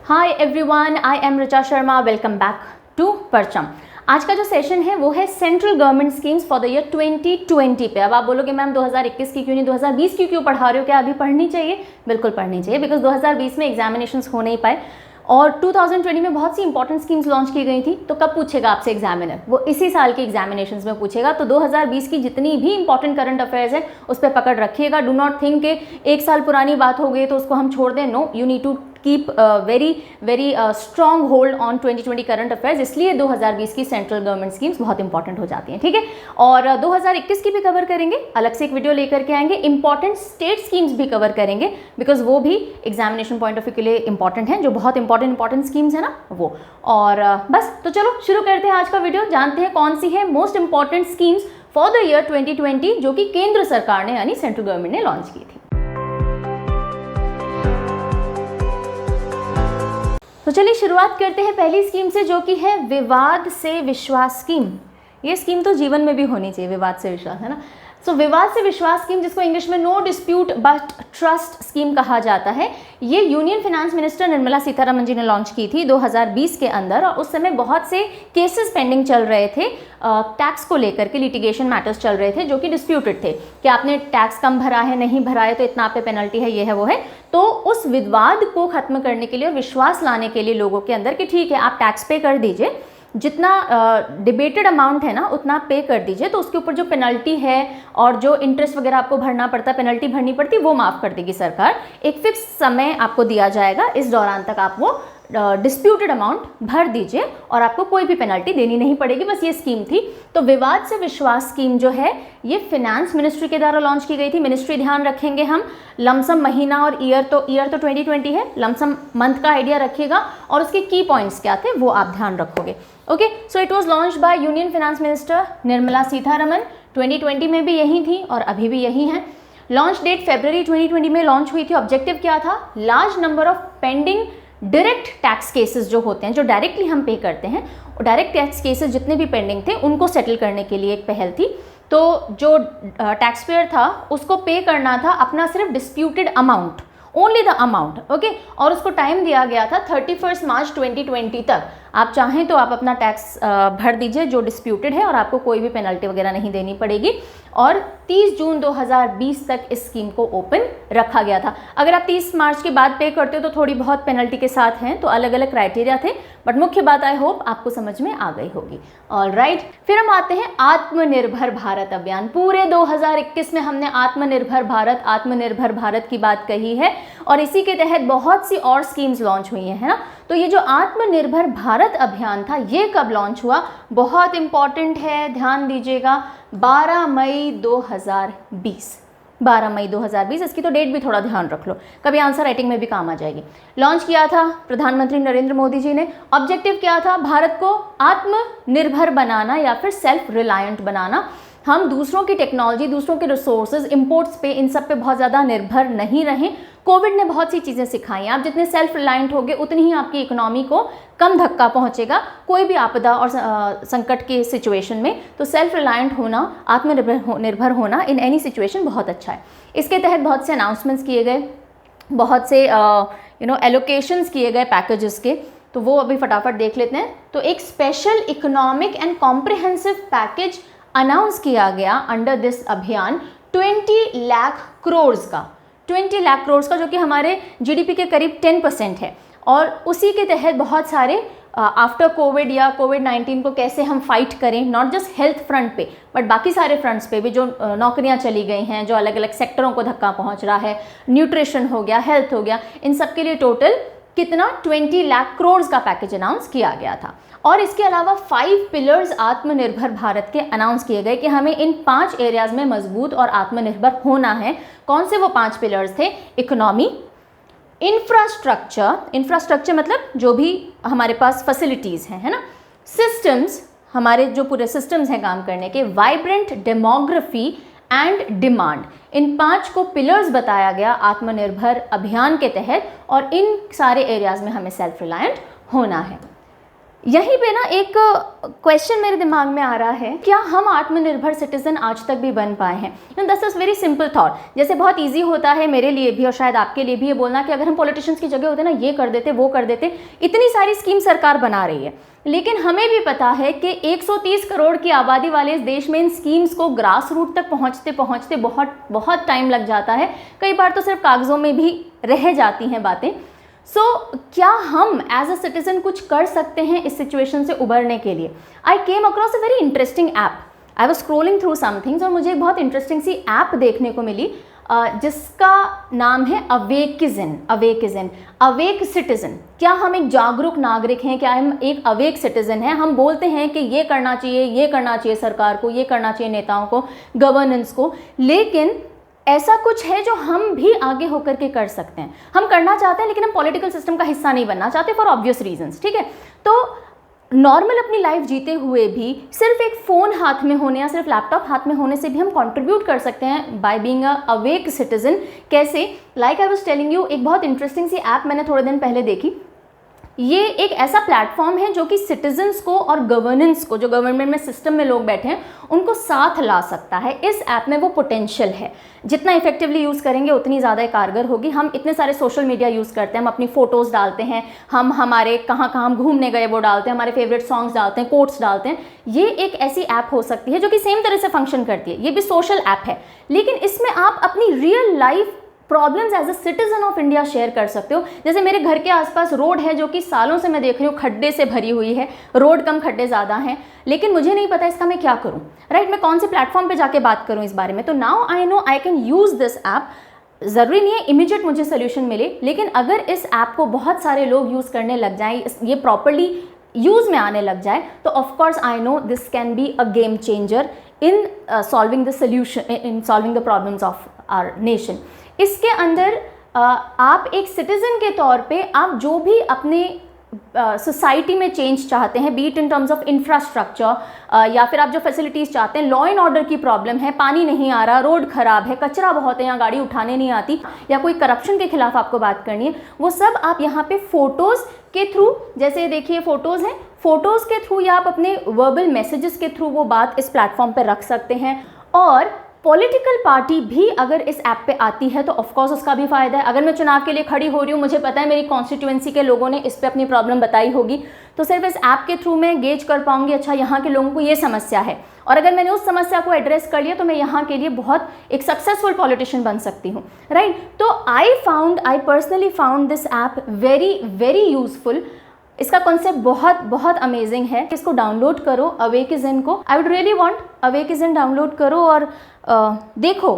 Hi everyone, I am Richa Sharma. Welcome back to Parcham. आज का जो सेशन है वो है central government schemes for the year 2020 पे। अब आप बोलोगे मैम 2021 की क्यों नहीं, 2020 की क्यों पढ़ा रहे हो, क्या अभी पढ़नी चाहिए? बिल्कुल पढ़नी चाहिए, बिकॉज 2020 में एग्जामिनेशंस हो नहीं पाए और 2020 में बहुत सी इंपॉर्टेंट स्कीम्स लॉन्च की गई थी। तो कब पूछेगा आपसे एग्जामिनर? वो इसी साल के एग्जामिनेशंस में पूछेगा। तो 2020 की जितनी भी इंपॉर्टेंट करंट अफेयर्स है उस पर पकड़ रखिएगा। डू नॉट थिंक कि एक साल पुरानी बात हो गई तो उसको हम छोड़ दें। No, you need to keep very strong hold on 2020 current affairs. इसलिए 2020 की सेंट्रल गवर्नमेंट स्कीम्स बहुत इंपॉर्टेंट हो जाती हैं, ठीक है। और 2021 की भी कवर करेंगे, अलग से एक वीडियो लेकर के आएंगे। इंपॉर्टेंट स्टेट स्कीम्स भी कवर करेंगे बिकॉज वो भी एग्जामिनेशन पॉइंट ऑफ व्यू के लिए इंपॉर्टेंट हैं, जो बहुत इंपॉर्टेंट स्कीम्स है ना वो। और बस तो चलो शुरू करते हैं आज का वीडियो। जानते हैं कौन सी है most important schemes for the year 2020 जो कि केंद्र सरकार ने यानी सेंट्रल गवर्नमेंट ने लॉन्च की थी। तो चलिए शुरुआत करते हैं पहली स्कीम से, जो कि है विवाद से विश्वास स्कीम। ये स्कीम तो जीवन में भी होनी चाहिए, विवाद से विश्वास, है ना। सो विवाद से विश्वास स्कीम, जिसको इंग्लिश में no dispute but trust scheme कहा जाता है, ये union finance minister Nirmala Sitharaman ji ने लॉन्च की थी 2020 के अंदर। और उस समय बहुत से केसेस पेंडिंग चल रहे थे, टैक्स को लेकर के लिटिगेशन मैटर्स चल रहे थे जो कि डिस्प्यूटेड थे कि आपने टैक्स कम भरा है, नहीं भरा है, तो इतना आप पे पेनल्टी है, ये है वो है। तो उस विवाद को खत्म करने के लिए और विश्वास लाने के लिए लोगों के अंदर कि ठीक है आप टैक्स पे कर दीजिए, जितना डिबेटेड अमाउंट है ना उतना पे कर दीजिए, तो उसके ऊपर जो पेनल्टी है और जो इंटरेस्ट वगैरह आपको भरना पड़ता है, पेनल्टी भरनी पड़ती है, वो माफ़ कर देगी सरकार। एक फिक्स समय आपको दिया जाएगा, इस दौरान तक आप वो डिस्प्यूटेड अमाउंट भर दीजिए और आपको कोई भी पेनल्टी देनी नहीं पड़ेगी। बस ये स्कीम थी। तो विवाद से विश्वास स्कीम जो है ये फिनेंस मिनिस्ट्री के द्वारा लॉन्च की गई थी। मिनिस्ट्री, ध्यान रखेंगे हम, लमसम महीना और ईयर तो 2020 है, लमसम मंथ का आइडिया रखिएगा और उसके की पॉइंट्स क्या थे वो आप ध्यान रखोगे। Okay, so it was launched by union finance minister Nirmala Sitharaman. 2020 में भी यही थी और अभी भी यही है। लॉन्च डेट फरवरी 2020 में लॉन्च हुई थी। ऑब्जेक्टिव क्या था? Large number of pending direct tax cases जो होते हैं, जो डायरेक्टली हम पे करते हैं, डायरेक्ट टैक्स केसेस जितने भी पेंडिंग थे उनको सेटल करने के लिए एक पहल थी। तो जो टैक्स पेयर था उसको पे करना था अपना सिर्फ disputed amount, only the amount, okay. और उसको टाइम दिया गया था 31 मार्च 2020 तक। आप चाहें तो आप अपना टैक्स भर दीजिए जो डिस्प्यूटेड है और आपको कोई भी पेनल्टी वगैरह नहीं देनी पड़ेगी। और 30 जून 2020 तक इस स्कीम को ओपन रखा गया था। अगर आप 30 मार्च के बाद पे करते हो तो थोड़ी बहुत पेनल्टी के साथ हैं, तो अलग अलग क्राइटेरिया थे, बट मुख्य बात आई होप आपको समझ में आ गई होगी। ऑलराइट, फिर हम आते हैं आत्मनिर्भर भारत अभियान। पूरे 2021 में हमने आत्मनिर्भर भारत की बात कही है और इसी के तहत बहुत सी और स्कीम्स लॉन्च हुई हैं, है ना। तो ये जो आत्मनिर्भर भारत अभियान था ये कब लॉन्च हुआ? बहुत इंपॉर्टेंट है, ध्यान दीजिएगा, 12 मई 2020। 12 मई 2020, इसकी तो डेट भी थोड़ा ध्यान रख लो, कभी आंसर राइटिंग में भी काम आ जाएगी। लॉन्च किया था प्रधानमंत्री नरेंद्र मोदी जी ने। ऑब्जेक्टिव क्या था? भारत को आत्मनिर्भर बनाना या फिर सेल्फ रिलायंट बनाना। हम दूसरों की टेक्नोलॉजी, दूसरों के रिसोर्सेज, इंपोर्ट्स पे, इन सब पे बहुत ज़्यादा निर्भर नहीं रहें। कोविड ने बहुत सी चीज़ें सिखाई हैं। आप जितने सेल्फ रिलायंट होगे उतनी ही आपकी इकोनॉमी को कम धक्का पहुंचेगा कोई भी आपदा और संकट के सिचुएशन में। तो सेल्फ रिलायंट होना, आत्मनिर्भर होना इन एनी सिचुएशन बहुत अच्छा है। इसके तहत बहुत से अनाउंसमेंट्स किए गए, बहुत से एलोकेशंस किए गए पैकेजेस के, तो वो अभी फटाफट देख लेते हैं। तो एक special economic and comprehensive package announce किया गया अंडर दिस अभियान 20 लाख करोड़ का, 20 लाख करोड़ का, जो कि हमारे जीडीपी के करीब 10% है। और उसी के तहत बहुत सारे आफ्टर कोविड या कोविड-19 को कैसे हम फाइट करें, नॉट जस्ट हेल्थ फ्रंट पे बट बाकी सारे फ्रंट्स पे भी, जो नौकरियां चली गई हैं, जो अलग अलग सेक्टरों को धक्का पहुंच रहा है, न्यूट्रिशन हो गया, हेल्थ हो गया, इन सब के लिए टोटल कितना 20 लाख करोड़ का पैकेज अनाउंस किया गया था। और इसके अलावा 5 पिलर्स आत्मनिर्भर भारत के अनाउंस किए गए कि हमें इन 5 एरियाज में मजबूत और आत्मनिर्भर होना है। कौन से वो 5 पिलर्स थे? इकोनॉमी, इंफ्रास्ट्रक्चर मतलब जो भी हमारे पास फैसिलिटीज़ हैं, है ना। सिस्टम्स, हमारे जो पूरे सिस्टम्स हैं काम करने के। वाइब्रेंट डेमोग्राफी एंड डिमांड, इन 5 को पिलर्स बताया गया आत्मनिर्भर अभियान के तहत और इन सारे एरियाज में हमें सेल्फ रिलायंट होना है। यहीं पे ना एक क्वेश्चन मेरे दिमाग में आ रहा है, क्या हम आत्मनिर्भर सिटीजन आज तक भी बन पाए हैं? That's a very simple thought. जैसे बहुत इजी होता है मेरे लिए भी और शायद आपके लिए भी ये बोलना कि अगर हम पॉलिटिशियंस की जगह होते ना, ये कर देते, वो कर देते। इतनी सारी स्कीम सरकार बना रही है, लेकिन हमें भी पता है कि 130 करोड़ की आबादी वाले इस देश में इन स्कीम्स को ग्रास रूट तक पहुँचते पहुँचते बहुत बहुत टाइम लग जाता है। कई बार तो सिर्फ कागज़ों में भी रह जाती हैं बातें। सो क्या हम एज अ सिटीजन कुछ कर सकते हैं इस सिचुएशन से उबरने के लिए? I came across a very interesting app. I was scrolling through somethings और मुझे एक बहुत इंटरेस्टिंग सी ऐप देखने को मिली जिसका नाम है अवेकिजन। Awake citizen. क्या हम एक जागरूक नागरिक हैं? क्या हम एक अवेक सिटीजन हैं? हम बोलते हैं कि ये करना चाहिए सरकार को, ये करना चाहिए नेताओं को, गवर्नेंस को, लेकिन ऐसा कुछ है जो हम भी आगे होकर के कर सकते हैं। हम करना चाहते हैं लेकिन हम पॉलिटिकल सिस्टम का हिस्सा नहीं बनना चाहते फॉर ऑब्वियस रीजंस, ठीक है? तो नॉर्मल अपनी लाइफ जीते हुए भी सिर्फ एक फ़ोन हाथ में होने या सिर्फ लैपटॉप हाथ में होने से भी हम कंट्रीब्यूट कर सकते हैं by being a awake citizen. कैसे? Like I was telling you, एक बहुत इंटरेस्टिंग सी ऐप मैंने थोड़े दिन पहले देखी। ये एक ऐसा प्लेटफॉर्म है जो कि सिटीजन्स को और गवर्नेंस को, जो गवर्नमेंट में सिस्टम में लोग बैठे हैं, उनको साथ ला सकता है। इस ऐप में वो पोटेंशियल है। जितना इफेक्टिवली यूज़ करेंगे उतनी ज़्यादा कारगर होगी। हम इतने सारे सोशल मीडिया यूज़ करते हैं, हम अपनी फ़ोटोज़ डालते हैं, हम हमारे कहाँ कहाँ हम घूमने गए वो डालते हैं, हमारे फेवरेट सॉन्ग्स डालते हैं, कोट्स डालते हैं। ये एक ऐसी ऐप हो सकती है जो कि सेम तरह से फंक्शन करती है। ये भी सोशल ऐप है, लेकिन इसमें आप अपनी real life problems as a citizen of India share कर सकते हो। जैसे मेरे घर के आसपास रोड है जो कि सालों से मैं देख रही हूँ खड्डे से भरी हुई है, रोड कम खड्डे ज़्यादा हैं, लेकिन मुझे नहीं पता इसका मैं क्या करूँ, राइट? मैं कौन से प्लेटफॉर्म पे जाके बात करूँ इस बारे में? तो now I know I can use this app. ज़रूरी नहीं है इमीडिएट मुझे सोल्यूशन मिले, लेकिन अगर इस ऐप को बहुत सारे लोग यूज़ करने लग जाएँ, ये प्रॉपरली यूज़ में आने लग जाए, तो of course I know this can be a game changer in solving the solution, in solving the problems of our nation. इसके अंदर आप एक सिटीज़न के तौर पे आप जो भी अपने सोसाइटी में चेंज चाहते हैं, be it in terms of infrastructure या फिर आप जो फैसिलिटीज़ चाहते हैं, लॉ एंड ऑर्डर की प्रॉब्लम है, पानी नहीं आ रहा, रोड खराब है, कचरा बहुत है, यहाँ गाड़ी उठाने नहीं आती, या कोई करप्शन के खिलाफ आपको बात करनी है, वो सब आप यहाँ पे फ़ोटोज़ के थ्रू, जैसे देखिए फ़ोटोज़ हैं, फ़ोटोज़ के थ्रू या आप अपने वर्बल मैसेजेस के थ्रू वो बात इस प्लेटफॉर्म पर रख सकते हैं। और पॉलिटिकल पार्टी भी अगर इस ऐप पे आती है तो ऑफकोर्स उसका भी फ़ायदा है। अगर मैं चुनाव के लिए खड़ी हो रही हूँ, मुझे पता है मेरी कॉन्स्टिट्यूएंसी के लोगों ने इस पे अपनी प्रॉब्लम बताई होगी, तो सिर्फ इस ऐप के थ्रू मैं गेज कर पाऊंगी, अच्छा यहाँ के लोगों को ये समस्या है, और अगर मैंने उस समस्या को एड्रेस कर लिया तो मैं यहाँ के लिए बहुत एक सक्सेसफुल पॉलिटिशियन बन सकती हूँ, राइट? तो I personally found this app very very useful. इसका कॉन्सेप्ट बहुत बहुत अमेजिंग है। इसको डाउनलोड करो, अवेकिजन को। I would really want Awake Citizen download करो और देखो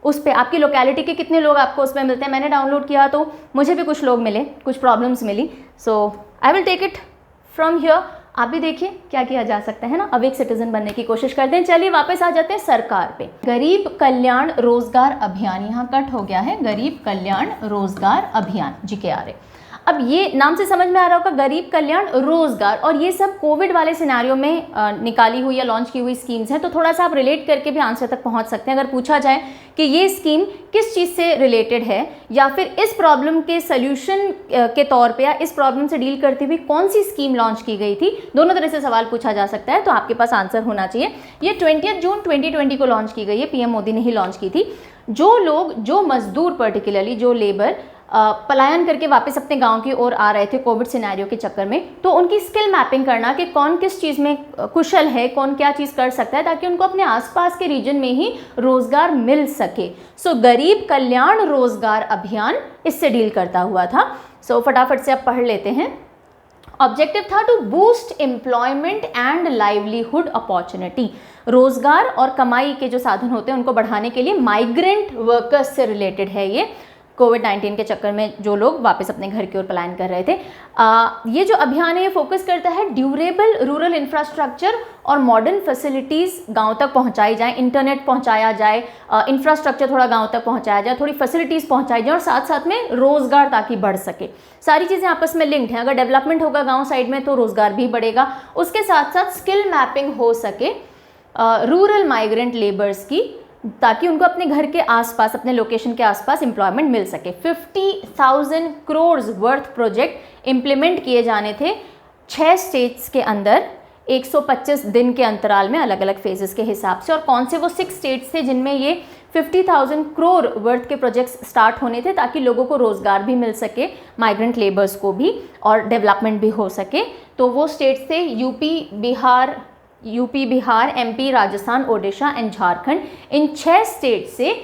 उस पर आपकी लोकेलिटी के कितने लोग आपको उस पर मिलते हैं। मैंने डाउनलोड किया तो मुझे भी कुछ लोग मिले, कुछ प्रॉब्लम्स मिली, so I will take it from here. आप भी देखिए क्या किया जा सकता है ना, अवेक सिटीजन बनने की कोशिश करते हैं। चलिए वापस आ जाते हैं सरकार पे। गरीब कल्याण रोजगार अभियान, यहाँ कट हो गया है, गरीब कल्याण रोजगार अभियान, GKRA। अब ये नाम से समझ में आ रहा होगा, गरीब कल्याण रोजगार, और ये सब कोविड वाले सिनेरियो में निकाली हुई या लॉन्च की हुई स्कीम्स हैं। तो थोड़ा सा आप रिलेट करके भी आंसर तक पहुंच सकते हैं। अगर पूछा जाए कि ये स्कीम किस चीज़ से रिलेटेड है, या फिर इस प्रॉब्लम के सल्यूशन के तौर पे या इस प्रॉब्लम से डील करते हुए कौन सी स्कीम लॉन्च की गई थी, दोनों तरह से सवाल पूछा जा सकता है, तो आपके पास आंसर होना चाहिए। ये 20 जून 2020 को लॉन्च की गई है, PM मोदी ने ही लॉन्च की थी। जो मजदूर, पर्टिकुलरली जो लेबर पलायन करके वापस अपने गांव की ओर आ रहे थे कोविड सिनेरियो के चक्कर में, तो उनकी स्किल मैपिंग करना कि कौन किस चीज़ में कुशल है, कौन क्या चीज़ कर सकता है, ताकि उनको अपने आसपास के रीजन में ही रोजगार मिल सके। सो गरीब कल्याण रोजगार अभियान इससे डील करता हुआ था। सो फटाफट से आप पढ़ लेते हैं। ऑब्जेक्टिव था to boost employment and livelihood opportunity. रोजगार और कमाई के जो साधन होते हैं उनको बढ़ाने के लिए माइग्रेंट वर्कर्स से रिलेटेड है ये। कोविड-19 के चक्कर में जो लोग वापस अपने घर की ओर पलायन कर रहे थे, ये जो अभियान है ये फोकस करता है ड्यूरेबल रूरल इंफ्रास्ट्रक्चर और मॉडर्न फैसिलिटीज़ गांव तक पहुंचाई जाए, इंटरनेट पहुंचाया जाए, इंफ्रास्ट्रक्चर थोड़ा गांव तक पहुंचाया जाए, थोड़ी फैसिलिटीज़ पहुंचाई जाए, और साथ साथ में रोज़गार ताकि बढ़ सके। सारी चीज़ें आपस में लिंक्ड हैं। अगर डेवलपमेंट होगा गाँव साइड में तो रोज़गार भी बढ़ेगा, उसके साथ साथ स्किल मैपिंग हो सके रूरल माइग्रेंट लेबर्स की, ताकि उनको अपने घर के आसपास, अपने लोकेशन के आसपास एम्प्लॉयमेंट मिल सके। 50,000 करोड़ वर्थ प्रोजेक्ट इम्प्लीमेंट किए जाने थे 6 स्टेट्स के अंदर 125 दिन के अंतराल में अलग अलग फेजेस के हिसाब से। और कौन से वो 6 स्टेट्स थे जिनमें ये 50,000 करोड़ वर्थ के प्रोजेक्ट्स स्टार्ट होने थे ताकि लोगों को रोज़गार भी मिल सके, माइग्रेंट लेबर्स को भी, और डेवलपमेंट भी हो सके। तो वो स्टेट्स थे UP, Bihar, MP, Rajasthan, Odisha and Jharkhand. In 6 state से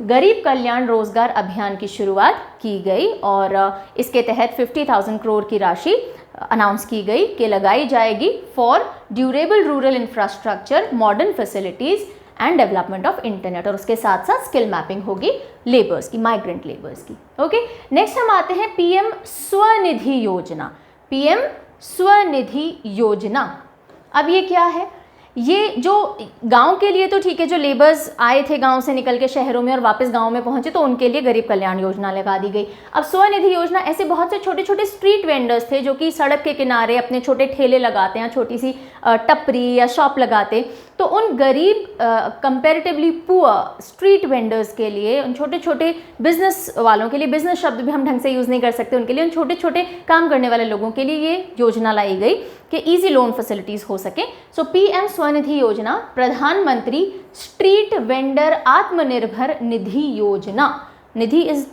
गरीब कल्याण रोजगार अभियान की शुरुआत की गई और इसके तहत 50,000 करोड़ की राशि अनाउंस की गई कि लगाई जाएगी for durable rural infrastructure, modern facilities and development of internet. और उसके साथ साथ स्किल मैपिंग होगी लेबर्स की, माइग्रेंट लेबर्स की। ओके, नेक्स्ट हम आते हैं पीएम स्वनिधि योजना। पीएम स्वनिधि योजना, अब ये क्या है? ये जो गांव के लिए तो ठीक है, जो लेबर्स आए थे गांव से निकल के शहरों में और वापस गांव में पहुंचे तो उनके लिए गरीब कल्याण योजना लगा दी गई। अब स्वनिधि योजना, ऐसे बहुत से छोटे छोटे स्ट्रीट वेंडर्स थे जो कि सड़क के किनारे अपने छोटे ठेले लगाते हैं, छोटी सी टपरी या शॉप लगाते, तो उन गरीब कंपैरेटिवली पुअर स्ट्रीट वेंडर्स के लिए, उन छोटे छोटे बिजनेस वालों के लिए, बिजनेस शब्द भी हम ढंग से यूज़ नहीं कर सकते उनके लिए, उन छोटे छोटे काम करने वाले लोगों के लिए ये योजना लाई गई कि इजी लोन फैसिलिटीज़ हो सके। सो पीएम स्वनिधि योजना, प्रधानमंत्री street vendor Atmanirbhar Nidhi Yojana. Nidhi is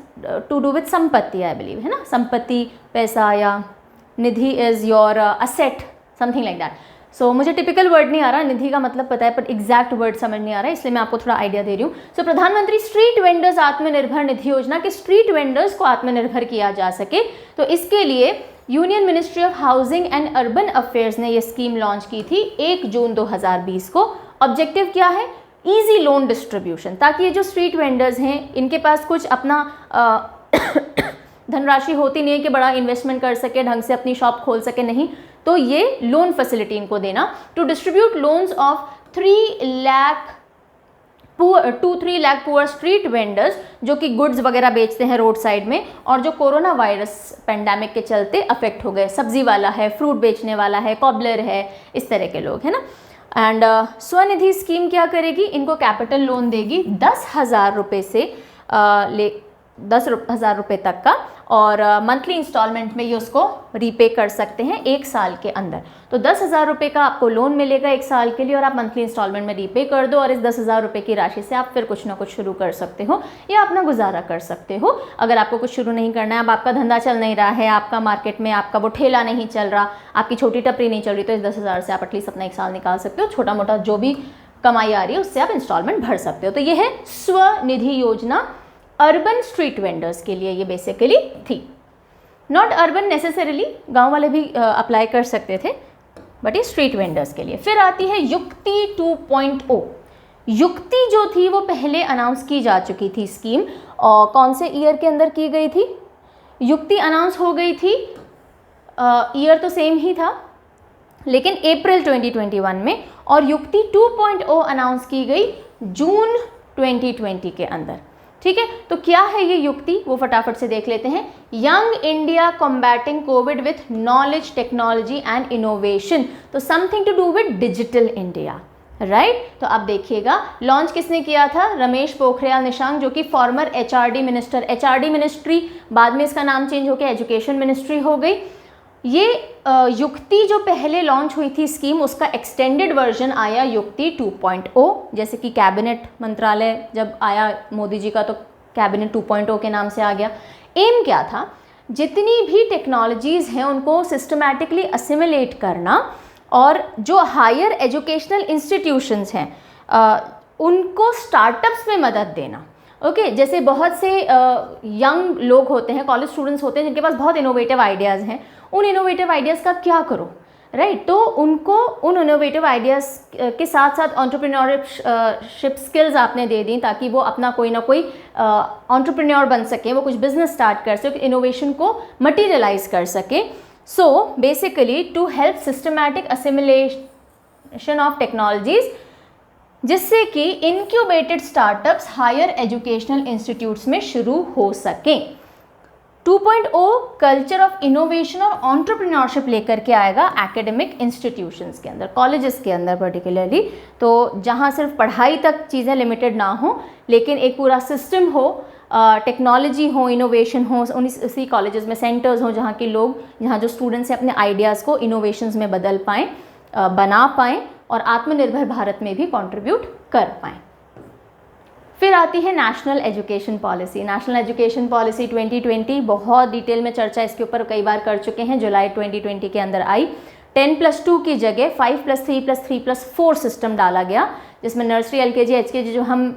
to do with संपत्ति, आई बिलीव, है ना, संपत्ति, पैसा, या Nidhi is your asset, something like that. So मुझे टिपिकल वर्ड नहीं आ रहा, निधि का मतलब पता है पर एग्जैक्ट वर्ड समझ नहीं आ रहा है, इसलिए मैं आपको थोड़ा आइडिया दे रही हूँ। सो प्रधानमंत्री स्ट्रीट वेंडर्स आत्मनिर्भर निधि योजना के स्ट्रीट वेंडर्स को आत्मनिर्भर किया जा सके, तो इसके लिए union ministry of housing and urban affairs ने ये स्कीम लॉन्च की थी 1 जून 2020 को। ऑब्जेक्टिव क्या है? इजी लोन डिस्ट्रीब्यूशन, ताकि ये जो स्ट्रीट वेंडर्स हैं इनके पास कुछ अपना धनराशि होती नहीं है कि बड़ा इन्वेस्टमेंट कर सके, ढंग से अपनी शॉप खोल सके, नहीं, तो ये लोन फैसिलिटी इनको देना, to distribute loans of 3 lakh poor street vendors जो कि गुड्स वगैरह बेचते हैं रोड साइड में और जो कोरोना वायरस पेंडेमिक के चलते अफेक्ट हो गए। सब्जी वाला है, फ्रूट बेचने वाला है, कॉबलर है, इस तरह के लोग, है ना। एंड स्वनिधि स्कीम क्या करेगी? इनको कैपिटल लोन देगी 10,000 रुपये से 10,000 रुपये तक का, और मंथली इंस्टॉलमेंट में ये उसको रीपे कर सकते हैं 1 साल के अंदर। तो 10,000 रुपये का आपको लोन मिलेगा 1 साल के लिए और आप मंथली इंस्टॉलमेंट में रीपे कर दो और इस 10,000 रुपये की राशि से आप फिर कुछ ना कुछ शुरू कर सकते हो या अपना गुजारा कर सकते हो। अगर आपको कुछ शुरू नहीं करना है, अब आपका धंधा चल नहीं रहा है, आपका मार्केट में आपका वो ठेला नहीं चल रहा, आपकी छोटी टपरी नहीं चल रही, तो इस 10,000 से आप एटलीस्ट अपना 1 साल निकाल सकते हो। छोटा मोटा जो भी कमाई आ रही है उससे आप इंस्टॉलमेंट भर सकते हो। तो ये है स्वनिधि योजना, अर्बन स्ट्रीट वेंडर्स के लिए ये बेसिकली थी। नॉट अर्बन नेसेसरीली, गांव वाले भी अप्लाई कर सकते थे, बट ये स्ट्रीट वेंडर्स के लिए। फिर आती है युक्ति 2.0। युक्ति जो थी वो पहले अनाउंस की जा चुकी थी स्कीम, और कौन से ईयर के अंदर की गई थी? युक्ति अनाउंस हो गई थी, ईयर तो सेम ही था लेकिन अप्रैल 2021 में, और युक्ति 2.0 अनाउंस की गई जून 2020 के अंदर। ठीक है, तो क्या है ये युक्ति, वो फटाफट से देख लेते हैं। Young India combating Covid with knowledge, technology and innovation, तो something to do with digital India, right. तो अब देखिएगा लॉन्च किसने किया था? रमेश पोखरियाल निशंक, जो कि farmer HRD minister, HRD ministry बाद में इसका नाम चेंज होकर एजुकेशन मिनिस्ट्री हो गई। ये युक्ति जो पहले लॉन्च हुई थी स्कीम, उसका एक्सटेंडेड वर्जन आया युक्ति 2.0। जैसे कि कैबिनेट मंत्रालय जब आया मोदी जी का तो कैबिनेट 2.0 के नाम से आ गया। एम क्या था? जितनी भी टेक्नोलॉजीज़ हैं उनको सिस्टमैटिकली असिमिलेट करना और जो हायर एजुकेशनल इंस्टीट्यूशंस हैं उनको स्टार्टअप्स में मदद देना। ओके, जैसे बहुत से यंग लोग होते हैं, कॉलेज स्टूडेंट्स होते हैं जिनके पास बहुत इनोवेटिव आइडियाज़ हैं, उन इनोवेटिव आइडियाज़ का क्या करो, राइट। तो उनको उन इनोवेटिव आइडियाज़ के साथ साथ एंटरप्रेन्योरशिप स्किल्स आपने दे दी ताकि वो अपना कोई ना कोई एंटरप्रेन्योर बन सके, वो कुछ बिजनेस स्टार्ट कर सके, इनोवेशन को मटीरियलाइज कर सके। So basically to help systematic assimilation of technologies, जिससे कि incubated startups higher educational institutes में शुरू हो सकें। 2.0 कल्चर ऑफ इनोवेशन और एंटरप्रेन्योरशिप लेकर के आएगा एकेडमिक इंस्टीट्यूशंस के अंदर, कॉलेजेस के अंदर पर्टिकुलरली, तो जहां सिर्फ पढ़ाई तक चीज़ें लिमिटेड ना हो लेकिन एक पूरा सिस्टम हो टेक्नोलॉजी हो, इनोवेशन हो, उसी कॉलेजेस में सेंटर्स हो जहाँ के लोग, जहाँ जो स्टूडेंट्स हैं अपने आइडियाज़ को इनोवेशंस में बदल पाएँ, बना पाएँ और आत्मनिर्भर भारत में भी कंट्रीब्यूट कर पाएँ। फिर आती है national education policy. National education policy 2020, बहुत डिटेल में चर्चा इसके ऊपर कई बार कर चुके हैं, जुलाई 2020 के अंदर आई। 10+2 की जगह 5+3+3+4 सिस्टम डाला गया, जिसमें नर्सरी, LKG, HKG जो हम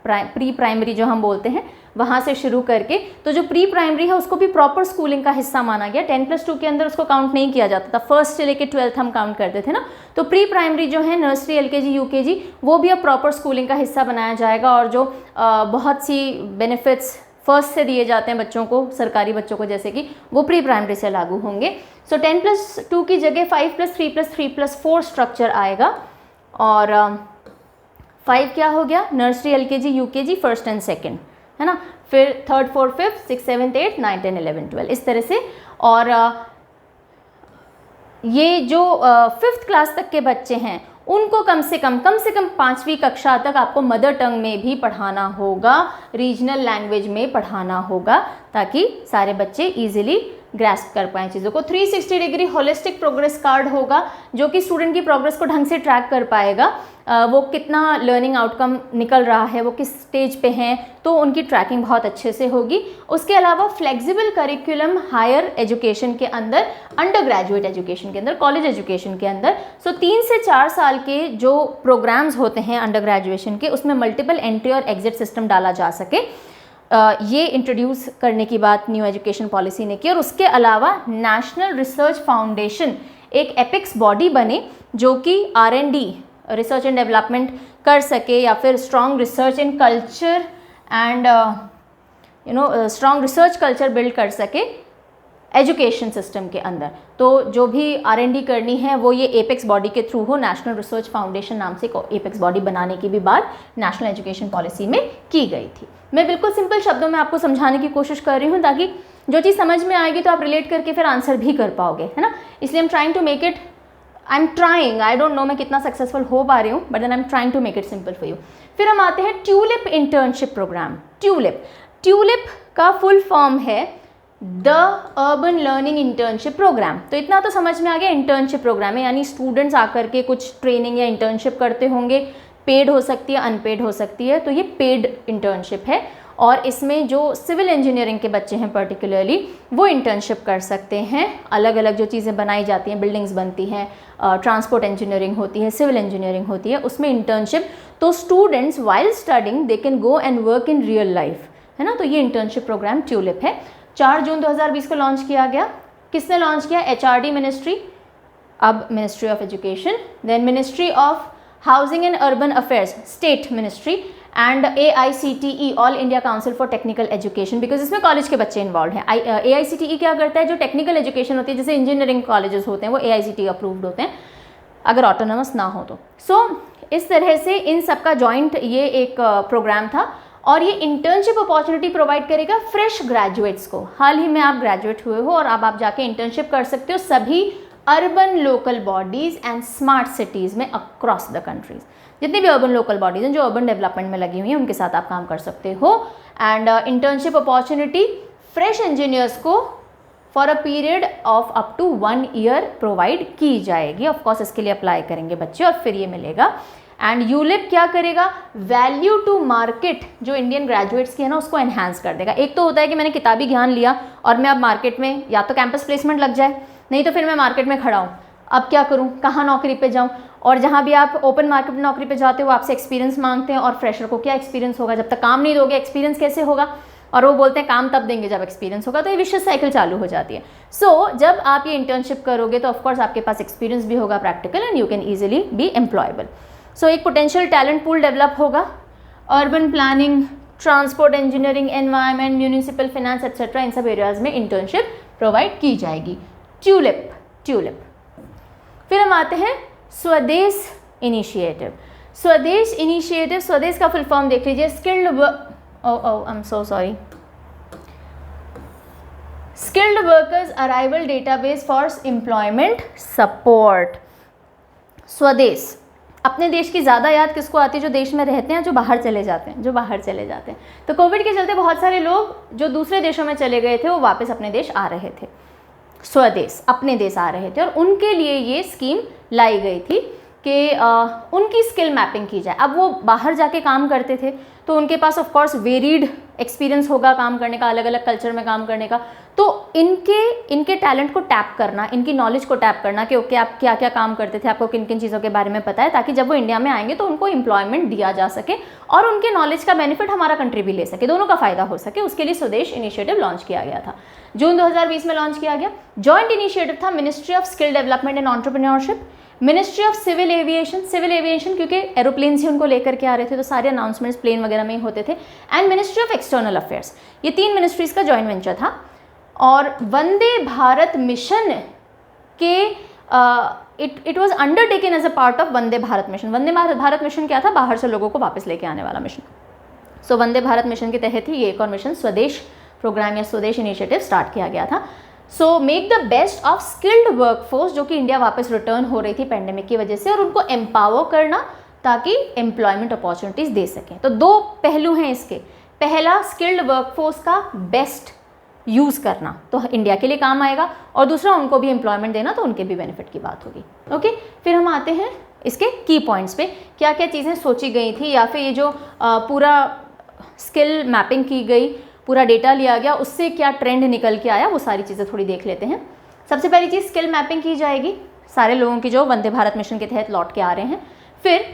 प्री प्राइमरी जो हम बोलते हैं वहाँ से शुरू करके, तो जो प्री प्राइमरी है उसको भी प्रॉपर स्कूलिंग का हिस्सा माना गया। 10+2 के अंदर उसको काउंट नहीं किया जाता था, फर्स्ट से लेके 12th हम काउंट करते थे ना। तो प्री प्राइमरी जो है, नर्सरी, LKG, UKG, वो भी अब प्रॉपर स्कूलिंग का हिस्सा बनाया जाएगा और जो बहुत सी बेनिफिट्स फर्स्ट से दिए जाते हैं बच्चों को, सरकारी बच्चों को जैसे कि, वो प्री प्राइमरी से लागू होंगे। सो 10+2 की जगह 5+3+3+4 स्ट्रक्चर आएगा और 5 क्या हो गया, nursery, LKG, UKG, first and second, है ना। फिर 3rd 4th 5th 6th 7th 8th 9th 10th 11th 12th इस तरह से। और ये जो 5th क्लास तक के बच्चे हैं उनको कम से कम 5वीं कक्षा तक आपको मदर टंग में भी पढ़ाना होगा, रीजनल लैंग्वेज में पढ़ाना होगा, ताकि सारे बच्चे इजीली ग्रैस्प कर पाएँ चीज़ों को। 360 डिग्री होलिस्टिक प्रोग्रेस कार्ड होगा, जो कि स्टूडेंट की प्रोग्रेस को ढंग से ट्रैक कर पाएगा, वो कितना लर्निंग आउटकम निकल रहा है, वो किस स्टेज पे हैं, तो उनकी ट्रैकिंग बहुत अच्छे से होगी। उसके अलावा फ्लेक्सिबल करिकुलम हायर एजुकेशन के अंदर, अंडर ग्रेजुएट एजुकेशन के अंदर, कॉलेज एजुकेशन के अंदर, सो 3 से 4 साल के जो प्रोग्राम्स होते हैं अंडर ग्रेजुएशन के, उसमें मल्टीपल एंट्री और एग्जिट सिस्टम डाला जा सके, ये इंट्रोड्यूस करने की बात न्यू एजुकेशन पॉलिसी ने की। और उसके अलावा नेशनल रिसर्च फाउंडेशन एक एपिक्स बॉडी बने, जो कि R&D, रिसर्च एंड डेवलपमेंट कर सके, या फिर strong research in culture and strong research culture build कर सके एजुकेशन सिस्टम के अंदर। तो जो भी R&D करनी है वो ये एपेक्स बॉडी के थ्रू हो। नेशनल रिसर्च फाउंडेशन नाम से एपेक्स बॉडी बनाने की भी बात नेशनल एजुकेशन पॉलिसी में की गई थी। मैं बिल्कुल सिंपल शब्दों में आपको समझाने की कोशिश कर रही हूँ, ताकि जो चीज़ समझ में आएगी तो आप रिलेट करके फिर आंसर भी कर पाओगे, है ना। इसलिए I am trying, I don't know मैं कितना सक्सेसफुल हो पा रही हूँ, but then I am trying to make it simple for you. फिर हम आते हैं ट्यूलिप इंटर्नशिप प्रोग्राम। ट्यूलिप का फुल फॉर्म है the urban learning internship programme. तो इतना तो समझ में आ गया, इंटर्नशिप प्रोग्राम है, यानी स्टूडेंट्स आकर के कुछ ट्रेनिंग या इंटर्नशिप करते होंगे, पेड हो सकती है, अनपेड हो सकती है, तो ये पेड इंटर्नशिप है। और इसमें जो सिविल इंजीनियरिंग के बच्चे हैं पर्टिकुलरली, वो इंटर्नशिप कर सकते हैं। अलग अलग जो चीज़ें बनाई जाती हैं, बिल्डिंग्स बनती हैं, ट्रांसपोर्ट इंजीनियरिंग होती है, सिविल इंजीनियरिंग होती है, उसमें इंटर्नशिप, तो students while studying they can go and work in real life, है ना। तो ये इंटर्नशिप प्रोग्राम ट्यूलिप है। 4 जून 2020 को लॉन्च किया गया। किसने लॉन्च किया? HRD मिनिस्ट्री, अब ministry of education, then ministry of housing and urban affairs, state ministry, and AICTE, all India council for technical education, because इसमें कॉलेज के बच्चे इन्वॉल्व हैं। AICTE क्या करता है? जो टेक्निकल एजुकेशन होती है, जैसे इंजीनियरिंग कॉलेजेस होते हैं, वो AICTE अप्रूव्ड होते हैं, अगर ऑटोनमस ना हो तो। सो इस तरह से इन सब का जॉइंट ये एक प्रोग्राम था, और ये इंटर्नशिप अपॉर्चुनिटी प्रोवाइड करेगा फ्रेश ग्रेजुएट्स को। हाल ही में आप ग्रेजुएट हुए हो और अब आप जाके इंटर्नशिप कर सकते हो सभी urban local bodies and smart cities में अक्रॉस द कंट्रीज़। जितनी भी अर्बन लोकल बॉडीज़ हैं जो अर्बन डेवलपमेंट में लगी हुई हैं, उनके साथ आप काम कर सकते हो। And internship opportunity fresh engineers को for a period of up to 1 year provide की जाएगी। ऑफकोर्स इसके लिए अप्लाई करेंगे बच्चे और फिर ये मिलेगा। एंड यूलिप क्या करेगा? वैल्यू टू मार्केट जो इंडियन ग्रेजुएट्स की है ना, उसको एनहांस कर देगा। एक तो होता है कि मैंने किताबी ज्ञान लिया और मैं अब मार्केट में, या तो कैंपस प्लेसमेंट लग जाए, नहीं तो फिर मैं मार्केट में खड़ा हूँ, अब क्या करूँ, कहाँ नौकरी पे जाऊँ। और जहाँ भी आप ओपन मार्केट में नौकरी पे जाते हो, आपसे एक्सपीरियंस मांगते हैं, और फ्रेशर को क्या एक्सपीरियंस होगा? जब तक काम नहीं दोगे एक्सपीरियंस कैसे होगा? और वो बोलते हैं काम तब देंगे जब एक्सपीरियंस होगा। तो ये विशेष साइकिल चालू हो जाती है। सो जब आप ये इंटर्नशिप करोगे तो ऑफकोर्स आपके पास एक्सपीरियंस भी होगा practical, and you can easily be employable. So एक पोटेंशियल टैलेंट पूल डेवलप होगा। Urban planning, transport engineering, environment, municipal finance etcetera, इन सब एरियाज में इंटर्नशिप प्रोवाइड की जाएगी। ट्यूलिप। फिर हम आते हैं स्वदेश इनिशिएटिव। स्वदेश का फुल फॉर्म देख लीजिए, skilled workers arrival database for employment support. स्वदेश अपने देश की ज़्यादा याद किसको आती है? जो देश में रहते हैं, जो बाहर चले जाते हैं, जो बाहर चले जाते हैं। तो कोविड के चलते बहुत सारे लोग जो दूसरे देशों में चले गए थे वो वापस अपने देश आ रहे थे, स्वदेश अपने देश आ रहे थे, और उनके लिए ये स्कीम लाई गई थी कि उनकी स्किल मैपिंग की जाए। अब वो बाहर जाके काम करते थे तो उनके पास ऑफ कोर्स वेरीड एक्सपीरियंस होगा काम करने का, अलग अलग कल्चर में काम करने का। तो इनके टैलेंट को टैप करना, इनकी नॉलेज को टैप करना कि ओके आप क्या क्या काम करते थे, आपको किन किन चीज़ों के बारे में पता है, ताकि जब वो इंडिया में आएंगे तो उनको एम्प्लॉयमेंट दिया जा सके और उनके नॉलेज का बेनिफिट हमारा कंट्री भी ले सके, दोनों का फायदा हो सके। उसके लिए स्वदेश इनिशिएटिव लॉन्च किया गया था, जून 2020 में लॉन्च किया गया। जॉइंट इनिशिएटिव था ministry of skill development and entrepreneurship, ministry of civil aviation क्योंकि एरोप्लेन ही उनको लेकर के आ रहे थे तो सारे अनाउंसमेंट्स प्लेन वगैरह में ही होते थे, and ministry of external affairs. ये 3 मिनिस्ट्रीज का जॉइंट वेंचर था। और वंदे भारत मिशन के it was undertaken as a part of Vande Bharat mission. Vande Bharat mission क्या था? बाहर से लोगों को वापस लेके आने वाला मिशन। सो वंदे भारत मिशन के तहत ही ये एक और मिशन स्वदेश प्रोग्राम या स्वदेश इनिशिएटिव स्टार्ट किया गया था। So make the best of skilled workforce, जो कि इंडिया वापस रिटर्न हो रही थी पैंडेमिक की वजह से, और उनको एम्पावर करना ताकि एम्प्लॉयमेंट अपॉर्चुनिटीज़ दे सकें। तो 2 पहलू हैं इसके। पहला, स्किल्ड वर्कफोर्स का बेस्ट यूज़ करना तो इंडिया के लिए काम आएगा, और दूसरा उनको भी एम्प्लॉयमेंट देना तो उनके भी बेनिफिट की बात होगी। ओके, फिर हम आते हैं इसके की पॉइंट्स पे, क्या क्या चीज़ें सोची गई थी, या फिर ये जो पूरा स्किल मैपिंग की गई, पूरा डेटा लिया गया, उससे क्या ट्रेंड निकल के आया, वो सारी चीज़ें थोड़ी देख लेते हैं। सबसे पहली चीज़, स्किल मैपिंग की जाएगी सारे लोगों की जो वंदे भारत मिशन के तहत लौट के आ रहे हैं। फिर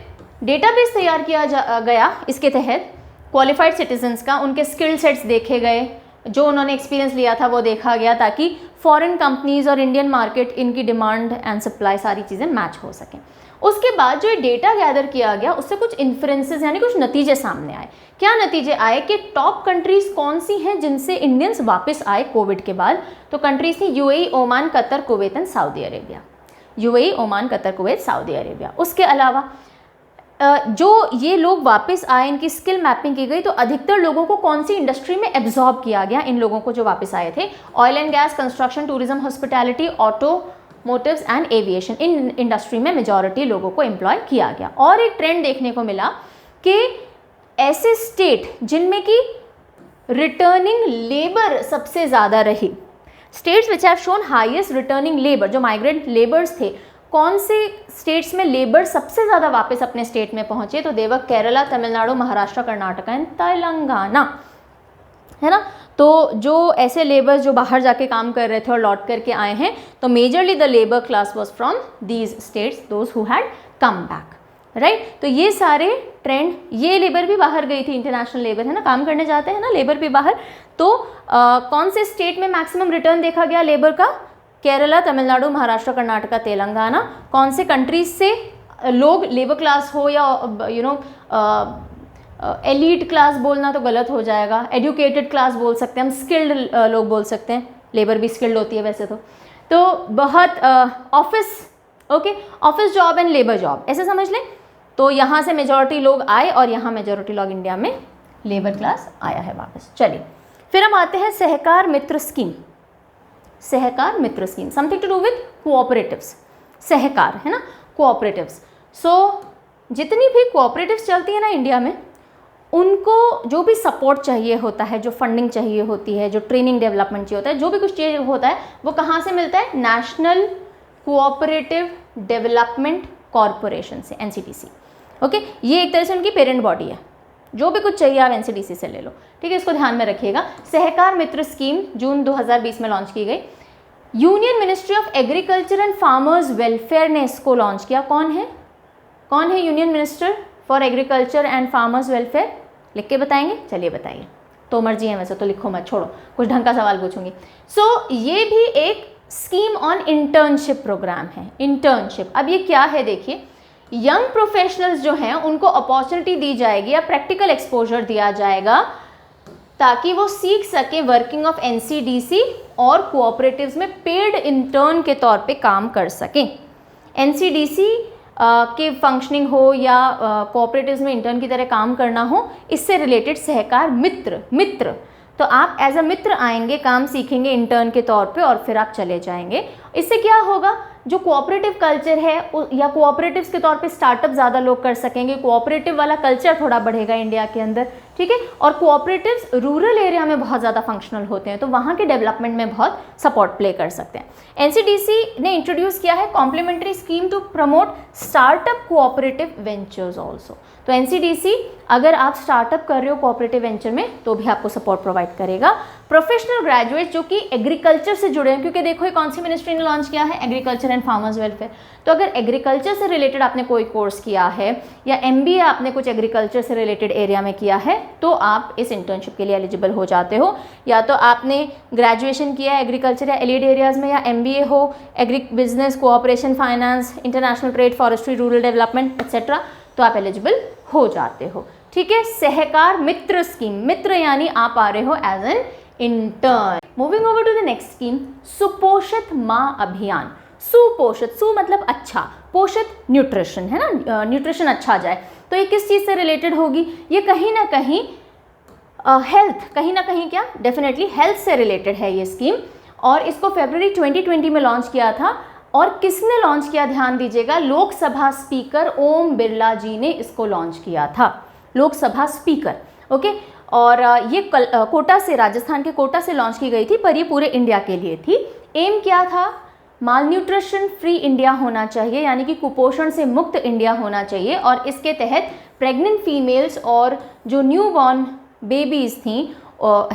डेटाबेस तैयार किया गया इसके तहत क्वालिफाइड सिटीजन्स का, उनके स्किल सेट्स देखे गए, जो उन्होंने एक्सपीरियंस लिया था वो देखा गया, ताकि फॉरेन कंपनीज और इंडियन मार्केट, इनकी डिमांड एंड सप्लाई सारी चीज़ें मैच हो सकें। उसके बाद जो ये डेटा गैदर किया गया उससे कुछ इन्फ्रेंसेस यानी कुछ नतीजे सामने आए। क्या नतीजे आए कि टॉप कंट्रीज़ कौन सी हैं जिनसे इंडियंस वापस आए कोविड के बाद? तो कंट्रीज़ थी UAE, Oman, Qatar, Kuwait and Saudi Arabia. UAE, Oman, Qatar, Kuwait, Saudi Arabia. उसके अलावा जो ये लोग वापस आए, इनकी स्किल मैपिंग की गई, तो अधिकतर लोगों को कौन सी इंडस्ट्री में एब्जॉर्ब किया गया? इन लोगों को जो वापस आए थे, oil and gas, construction, tourism, hospitality, automotives and aviation, in industry में मेजॉरिटी लोगों को एम्प्लॉय किया गया। और एक ट्रेंड देखने को मिला कि ऐसे स्टेट जिनमें कि रिटर्निंग लेबर सबसे ज़्यादा रही, states which have shown highest returning labour, जो माइग्रेंट लेबर्स थे, कौन से स्टेट्स में लेबर सबसे ज़्यादा वापस अपने स्टेट में पहुँचे? तो देवर केरला, तमिलनाडु, महाराष्ट्र, कर्नाटक एंड तेलंगाना, है ना। तो जो ऐसे लेबर्स जो बाहर जाके काम कर रहे थे और लौट करके आए हैं, तो majorly the labour class was from these states, those who had come back, right. तो ये सारे ट्रेंड, ये लेबर भी बाहर गई थी, इंटरनेशनल लेबर, है ना, काम करने जाते हैं ना लेबर भी बाहर। तो कौन से स्टेट में मैक्सिमम रिटर्न देखा गया लेबर का? केरला, तमिलनाडु, महाराष्ट्र, कर्नाटक, तेलंगाना। कौन से कंट्रीज से लोग, लेबर क्लास हो या एलीट क्लास बोलना तो गलत हो जाएगा, एजुकेटेड क्लास बोल सकते हैं हम, स्किल्ड लोग बोल सकते हैं, लेबर भी स्किल्ड होती है वैसे तो बहुत office, okay, office job and labour job ऐसे समझ लें। तो यहाँ से मेजॉरिटी लोग आए और यहाँ मेजॉरिटी लोग इंडिया में लेबर क्लास आया है वापस। चलिए फिर हम आते हैं Sahakar Mitra scheme. Sahakar Mitra scheme, something to do with cooperatives, Sahakar, है ना, कोऑपरेटिव्स। सो जितनी भी कोऑपरेटिव्स चलती है ना इंडिया में, उनको जो भी सपोर्ट चाहिए होता है, जो फंडिंग चाहिए होती है, जो ट्रेनिंग डेवलपमेंट चाहिए होता है, जो भी कुछ चाहिए होता है, वो कहाँ से मिलता है? नेशनल कोऑपरेटिव डेवलपमेंट कॉरपोरेशन से, एनसीडीसी। ओके, ये एक तरह से उनकी पेरेंट बॉडी है। जो भी कुछ चाहिए आप एनसीडीसी से ले लो, ठीक है, इसको ध्यान में रखिएगा। सहकार मित्र स्कीम जून 2020 में लॉन्च की गई। Union ministry of agriculture and farmers welfare ने इसको लॉन्च किया। कौन है union minister for agriculture and farmers welfare? लिख के बताएंगे? चलिए बताइए। तोमर जी हैं वैसे तो, लिखो मत, छोड़ो, कुछ ढंग का सवाल पूछूंगी। सो ये भी एक स्कीम ऑन इंटर्नशिप प्रोग्राम है। इंटर्नशिप, अब ये क्या है देखिए, यंग प्रोफेशनल्स जो हैं उनको अपॉर्चुनिटी दी जाएगी या प्रैक्टिकल एक्सपोजर दिया जाएगा ताकि वो सीख सके वर्किंग ऑफ एनसीडीसी और कोऑपरेटिव्स में पेड इंटर्न के तौर पे काम कर सकें। एनसीडीसी के फंक्शनिंग हो या कोऑपरेटिव्स में इंटर्न की तरह काम करना हो, इससे रिलेटेड सहकार मित्र। तो आप एज अ मित्र आएंगे, काम सीखेंगे इंटर्न के तौर पे और फिर आप चले जाएंगे। इससे क्या होगा, जो कोऑपरेटिव कल्चर है या कोऑपरेटिव्स के तौर पे स्टार्टअप ज़्यादा लोग कर सकेंगे, कोऑपरेटिव वाला कल्चर थोड़ा बढ़ेगा इंडिया के अंदर, ठीक है। और कोऑपरेटिव्स रूरल एरिया में बहुत ज़्यादा फंक्शनल होते हैं, तो वहाँ के डेवलपमेंट में बहुत सपोर्ट प्ले कर सकते हैं। एनसीडीसी ने इंट्रोड्यूस किया है complimentary scheme to promote startup cooperative ventures also. तो एनसीडीसी अगर आप स्टार्टअप कर रहे हो कोऑपरेटिव वेंचर में तो भी आपको सपोर्ट प्रोवाइड करेगा। प्रोफेशनल ग्रेजुएट जो कि एग्रीकल्चर से जुड़े हैं, क्योंकि देखो ये कौन सी मिनिस्ट्री ने लॉन्च किया है, एग्रीकल्चर एंड फार्मर्स वेलफेयर। तो अगर एग्रीकल्चर से रिलेटेड आपने कोई कोर्स किया है या एमबीए आपने कुछ एग्रीकल्चर से रिलेटेड एरिया में किया है तो आप इस इंटर्नशिप के लिए एलिजिबल हो जाते हो। या तो आपने ग्रेजुएशन किया है एग्रीकल्चर या एलिड एरियाज में, या एमबीए हो agri business, cooperation, finance, international trade, forestry, rural development etcetera, तो आप एलिजिबल हो जाते हो, ठीक है। सहकार मित्र स्कीम, मित्र यानी आप आ रहे हो as an intern. Moving over to the next scheme, Suposhit Maa अभियान। सुपोषित, सु मतलब अच्छा, पोषित न्यूट्रिशन है ना, न्यूट्रिशन अच्छा जाए। तो ये किस चीज़ से रिलेटेड होगी, ये कहीं ना कहीं हेल्थ, कहीं ना कहीं क्या, डेफिनेटली हेल्थ से रिलेटेड है ये स्कीम। और इसको फरवरी 2020 में लॉन्च किया था। और किसने लॉन्च किया, ध्यान दीजिएगा, लोकसभा स्पीकर ओम बिरला जी ने इसको लॉन्च किया था, लोकसभा स्पीकर, ओके। और ये कोटा से, राजस्थान के कोटा से लॉन्च की गई थी, पर ये पूरे इंडिया के लिए थी। एम क्या था, माल न्यूट्रिशन फ्री इंडिया होना चाहिए, यानी कि कुपोषण से मुक्त इंडिया होना चाहिए। और इसके तहत प्रेग्नेंट फीमेल्स और जो न्यू बॉर्न बेबीज़ थी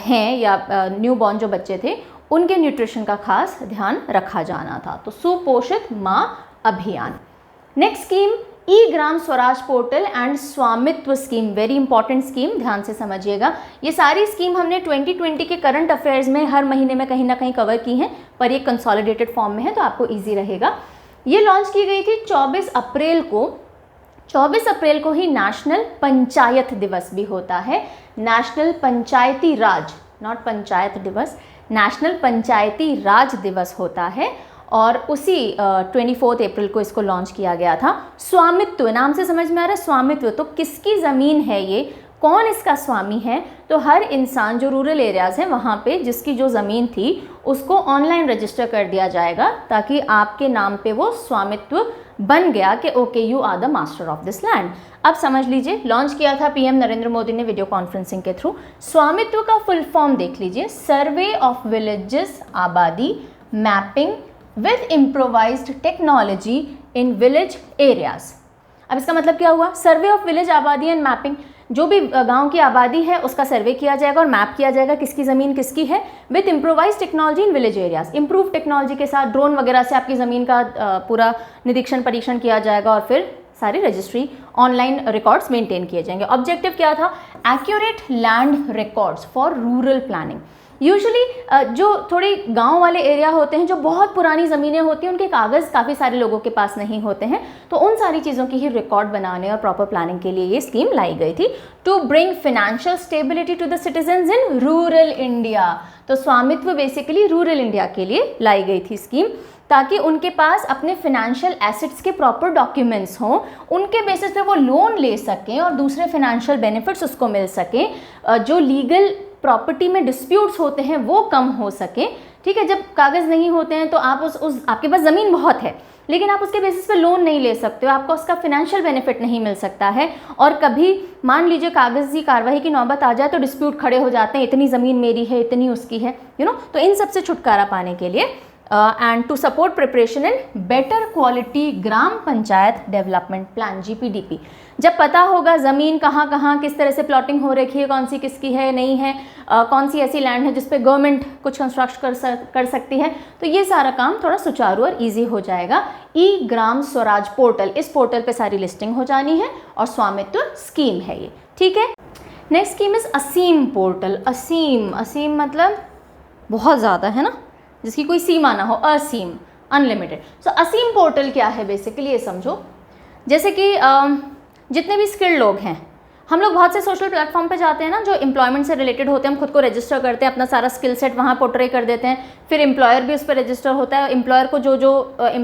हैं या न्यू बॉर्न जो बच्चे थे उनके न्यूट्रिशन का खास ध्यान रखा जाना था। तो सुपोषित माँ अभियान। Next scheme, E Gram Swaraj portal and स्वामित्व स्कीम, वेरी इंपॉर्टेंट स्कीम, ध्यान से समझिएगा। ये सारी स्कीम हमने 2020 के करंट अफेयर्स में हर महीने में कहीं ना कहीं कवर की हैं, पर ये कंसोलिडेटेड फॉर्म में है तो आपको ईजी रहेगा। ये लॉन्च की गई थी 24 अप्रैल को। 24 अप्रैल को ही नेशनल पंचायत दिवस भी होता है, national Panchayati Raj, not panchayat दिवस, नेशनल पंचायती राज दिवस होता है। और उसी 24 अप्रैल को इसको लॉन्च किया गया था। स्वामित्व, नाम से समझ में आ रहा है स्वामित्व, तो किसकी ज़मीन है ये, कौन इसका स्वामी है, तो हर इंसान जो रूरल एरियाज़ हैं वहाँ पे जिसकी जो ज़मीन थी उसको ऑनलाइन रजिस्टर कर दिया जाएगा, ताकि आपके नाम पे वो स्वामित्व बन गया कि okay you are the master of this land. अब समझ लीजिए, लॉन्च किया था पीएम नरेंद्र मोदी ने वीडियो कॉन्फ्रेंसिंग के थ्रू। स्वामित्व का फुल फॉर्म देख लीजिए, सर्वे ऑफ विलेजेस आबादी mapping with improvised technology in village areas. अब इसका मतलब क्या हुआ, सर्वे ऑफ विलेज आबादी एंड मैपिंग, जो भी गांव की आबादी है उसका सर्वे किया जाएगा और मैप किया जाएगा किसकी ज़मीन किसकी है, with improvise technology in village areas. Improve technology के साथ ड्रोन वगैरह से आपकी ज़मीन का पूरा निरीक्षण परीक्षण किया जाएगा और फिर सारी रजिस्ट्री ऑनलाइन रिकॉर्ड्स मेंटेन किए जाएंगे। ऑब्जेक्टिव क्या था, accurate land records for rural planning. Usually जो थोड़े गांव वाले एरिया होते हैं, जो बहुत पुरानी ज़मीनें होती हैं, उनके कागज़ काफ़ी सारे लोगों के पास नहीं होते हैं, तो उन सारी चीज़ों की ही रिकॉर्ड बनाने और प्रॉपर प्लानिंग के लिए ये स्कीम लाई गई थी, to bring financial stability to the citizens in rural India. तो स्वामित्व बेसिकली रूरल इंडिया के लिए लाई गई थी स्कीम, ताकि उनके पास अपने फिनेंशियल एसेट्स के प्रॉपर डॉक्यूमेंट्स हों, उनके बेसिस पे वो लोन ले सकें और दूसरे फिनेंशियल बेनिफिट्स उसको मिल सकें, जो लीगल प्रॉपर्टी में डिस्प्यूट्स होते हैं वो कम हो सके, ठीक है। जब कागज़ नहीं होते हैं तो आप उस आपके पास ज़मीन बहुत है लेकिन आप उसके बेसिस पे लोन नहीं ले सकते हो, आपको उसका फिनेंशियल बेनिफिट नहीं मिल सकता है। और कभी मान लीजिए कागज़ी कार्रवाई की नौबत आ जाए तो डिस्प्यूट खड़े हो जाते हैं, इतनी ज़मीन मेरी है, इतनी उसकी है, तो इन सब से छुटकारा पाने के लिए and to support preparation and better quality gram panchayat development plan, GPDP। जब पता होगा ज़मीन कहाँ कहाँ किस तरह से प्लॉटिंग हो रखी है, कौन सी किसकी है नहीं है, कौन सी ऐसी लैंड है जिस पे गवर्नमेंट कुछ कंस्ट्रक्ट कर सकती है, तो ये सारा काम थोड़ा सुचारू और ईजी हो जाएगा। ई ग्राम स्वराज पोर्टल, इस पोर्टल पे सारी लिस्टिंग हो जानी है और स्वामित्व स्कीम है ये, ठीक है। Next scheme is Aseem portal. असीम मतलब बहुत ज़्यादा है ना, जिसकी कोई सीमा ना हो, असीम, अनलिमिटेड। सो असीम पोर्टल क्या है बेसिकली ये समझो, जैसे कि जितने भी स्किल्ड लोग हैं, हम लोग बहुत से सोशल प्लेटफॉर्म पे जाते हैं ना जो एम्प्लॉयमेंट से रिलेटेड होते हैं, हम खुद को रजिस्टर करते हैं, अपना सारा स्किल सेट वहाँ पोर्ट्रे कर देते हैं, फिर एम्प्लॉयर भी उस पर रजिस्टर होता है, एम्प्लॉयर को जो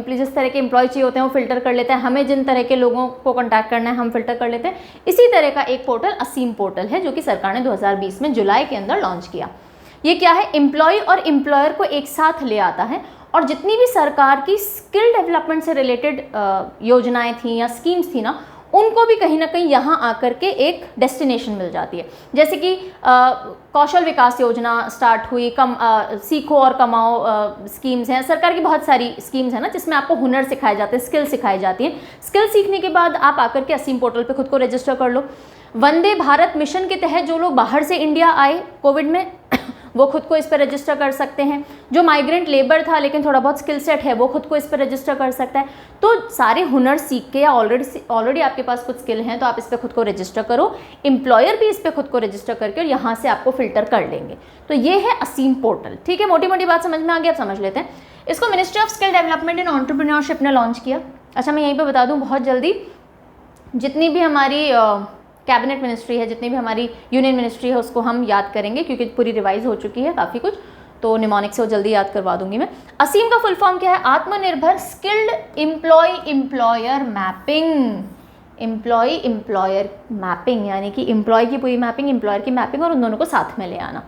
जिस तरह के एम्प्लॉय चाहिए होते हैं वो फिल्टर कर लेते हैं, हमें जिन तरह के लोगों को कॉन्टैक्ट करना है हम फिल्टर कर लेते हैं। इसी तरह का एक पोर्टल असीम पोर्टल है जो कि सरकार ने 2020 में जुलाई के अंदर लॉन्च किया। ये क्या है, एम्प्लॉय और एम्प्लॉयर को एक साथ ले आता है और जितनी भी सरकार की स्किल डेवलपमेंट से रिलेटेड योजनाएं थी या स्कीम्स थी ना, उनको भी कहीं ना कहीं यहाँ आकर के एक डेस्टिनेशन मिल जाती है। जैसे कि कौशल विकास योजना स्टार्ट हुई, सीखो और कमाओ स्कीम्स हैं, सरकार की बहुत सारी स्कीम्स हैं ना जिसमें आपको हुनर सिखाए जाते हैं, स्किल सिखाई जाती है। स्किल सीखने के बाद आप आकर के असीम पोर्टल पे खुद को रजिस्टर कर लो। वंदे भारत मिशन के तहत जो लोग बाहर से इंडिया आए कोविड में वो खुद को इस पर रजिस्टर कर सकते हैं। जो माइग्रेंट लेबर था लेकिन थोड़ा बहुत स्किल सेट है वो खुद को इस पर रजिस्टर कर सकता है। तो सारे हुनर सीख के या ऑलरेडी आपके पास कुछ स्किल हैं तो आप इस पर खुद को रजिस्टर करो। एम्प्लॉयर भी इस पर खुद को रजिस्टर करके और यहाँ से आपको फिल्टर कर लेंगे। तो ये है असीम पोर्टल। ठीक है, मोटी मोटी बात समझ में आ गई, आप समझ लेते हैं। इसको ministry of skill development and entrepreneurship ने लॉन्च किया। अच्छा, मैं यहीं पर बता दूँ बहुत जल्दी, जितनी भी हमारी कैबिनेट मिनिस्ट्री है, जितनी भी हमारी यूनियन मिनिस्ट्री है उसको हम याद करेंगे क्योंकि पूरी रिवाइज हो चुकी है काफ़ी कुछ, तो निमोनिक से वो जल्दी याद करवा दूंगी मैं। असीम का फुल फॉर्म क्या है, Aatmanirbhar skilled employee employer mapping. Employee employer mapping यानी कि एम्प्लॉय की पूरी मैपिंग, एम्प्लॉयर की मैपिंग और उन दोनों को साथ में ले आना।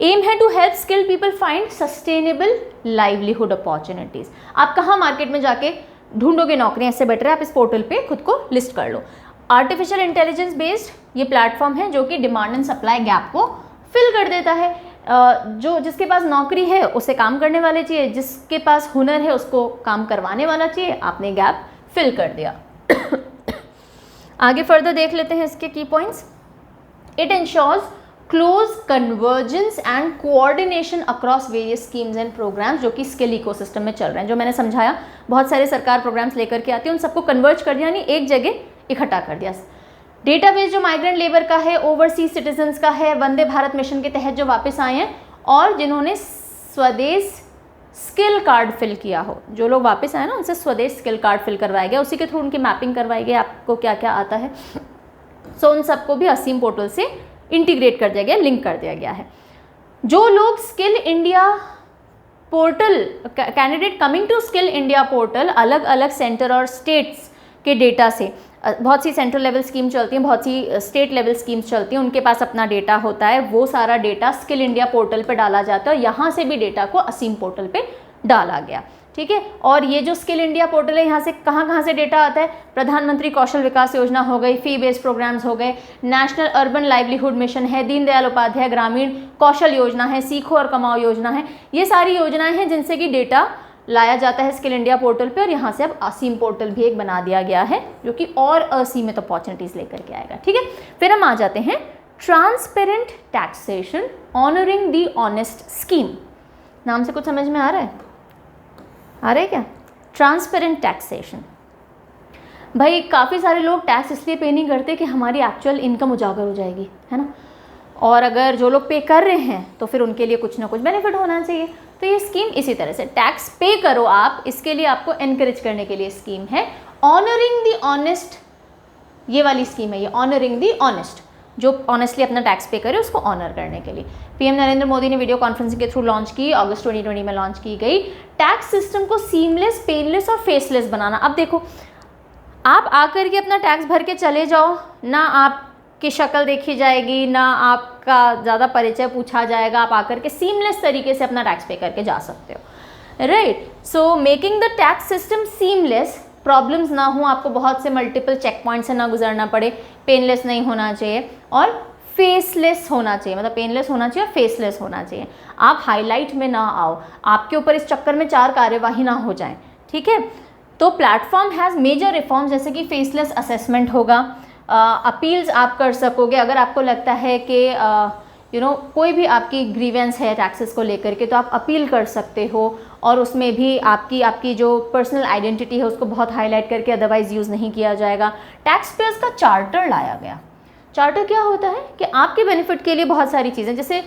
एम है to help skilled people find sustainable livelihood opportunities. आप कहाँ मार्केट में जाके ढूंढोगे नौकरियाँ, इससे बेटर है आप इस पोर्टल पे खुद को लिस्ट कर लो। आर्टिफिशियल इंटेलिजेंस बेस्ड ये प्लेटफॉर्म है जो कि डिमांड एंड सप्लाई गैप को फिल कर देता है। जो जिसके पास नौकरी है उसे काम करने वाले चाहिए, जिसके पास हुनर है उसको काम करवाने वाला चाहिए, आपने गैप फिल कर दिया। आगे फर्दर देख लेते हैं इसके key points. It ensures close convergence and coordination across various schemes and programmes जो कि स्किल इकोसिस्टम में चल रहे हैं। जो मैंने समझाया, बहुत सारे सरकार प्रोग्राम्स लेकर के आती है, उन सबको कन्वर्ज कर दिया, यानी एक जगह इकट्ठा कर दिया। डेटाबेस जो माइग्रेंट लेबर का है, ओवरसीज सिटीजन्स का है, वंदे भारत मिशन के तहत जो वापस आए हैं और जिन्होंने स्वदेश स्किल कार्ड फिल किया हो, जो लोग वापस आए ना उनसे स्वदेश स्किल कार्ड फिल करवाया गया, उसी के थ्रू उनकी मैपिंग करवाई गई आपको क्या क्या आता है। सो उन सबको भी असीम पोर्टल से इंटीग्रेट कर दिया गया, लिंक कर दिया गया है। जो लोग skill India portal, candidate coming to skill India portal अलग अलग सेंटर और स्टेट्स के डेटा से, बहुत सी सेंट्रल लेवल स्कीम चलती हैं, बहुत सी स्टेट लेवल स्कीम्स चलती हैं, उनके पास अपना डेटा होता है, वो सारा डेटा स्किल इंडिया पोर्टल पे डाला जाता है और यहाँ से भी डेटा को असीम पोर्टल पे डाला गया। ठीक है, और ये जो स्किल इंडिया पोर्टल है यहाँ से कहाँ से डेटा आता है, प्रधानमंत्री कौशल विकास योजना हो गई, फी बेस्ड प्रोग्राम्स हो गए, नेशनल अर्बन लाइवलीहुड मिशन है, दीनदयाल उपाध्याय ग्रामीण कौशल योजना है, सीखो और कमाओ योजना है, ये सारी योजनाएं हैं जिनसे कि डेटा लाया जाता है स्किल इंडिया पोर्टल पे और यहाँ से अब असीम पोर्टल भी एक बना दिया गया है जो कि और असीमित अपॉर्चुनिटीज़ लेकर के आएगा। ठीक है, फिर हम आ जाते हैं transparent taxation honouring the honest scheme. नाम से कुछ समझ में आ रहा है? आ रहा है क्या? Transparent taxation. भाई काफ़ी सारे लोग टैक्स इसलिए पे नहीं करते कि हमारी एक्चुअल इनकम उजागर हो जाएगी, है ना, और अगर जो लोग पे कर रहे हैं तो फिर उनके लिए कुछ ना कुछ बेनिफिट होना चाहिए। तो ये स्कीम इसी तरह से टैक्स पे करो आप, इसके लिए आपको एनकरेज करने के लिए स्कीम है ऑनरिंग द ऑनेस्ट। ये वाली स्कीम है ये, ऑनरिंग द ऑनेस्ट, जो ऑनेस्टली अपना टैक्स पे करे उसको ऑनर करने के लिए पीएम नरेंद्र मोदी ने वीडियो कॉन्फ्रेंसिंग के थ्रू लॉन्च की, अगस्त 2020 में लॉन्च की गई। टैक्स सिस्टम को सीमलेस, पेनलेस और फेसलेस बनाना। अब देखो, आप आकर के अपना टैक्स भर के चले जाओ ना, आपकी शक्ल देखी जाएगी ना आपका ज़्यादा परिचय पूछा जाएगा, आप आकर के सीमलेस तरीके से अपना टैक्स पे करके जा सकते हो, right. So making the tax system seamless, problems ना हो, आपको बहुत से मल्टीपल चेक पॉइंट से ना गुजरना पड़े, पेनलेस नहीं होना चाहिए और फेसलेस होना चाहिए, मतलब पेनलेस होना चाहिए और फेसलेस होना चाहिए। आप हाईलाइट में ना आओ, आपके ऊपर इस चक्कर में 4 कार्यवाही ना हो जाए। ठीक है, तो प्लेटफॉर्म हैज़ मेजर रिफॉर्म्स, जैसे कि फेसलेस असेसमेंट होगा, अपील्स आप कर सकोगे अगर आपको लगता है कि कोई भी आपकी ग्रीवेंस है टैक्सेस को लेकर के, तो आप अपील कर सकते हो और उसमें भी आपकी जो पर्सनल आइडेंटिटी है उसको बहुत हाईलाइट करके अदरवाइज यूज़ नहीं किया जाएगा। टैक्स पेयर्स का चार्टर लाया गया। चार्टर क्या होता है कि आपके बेनिफिट के लिए बहुत सारी चीज़ें, जैसे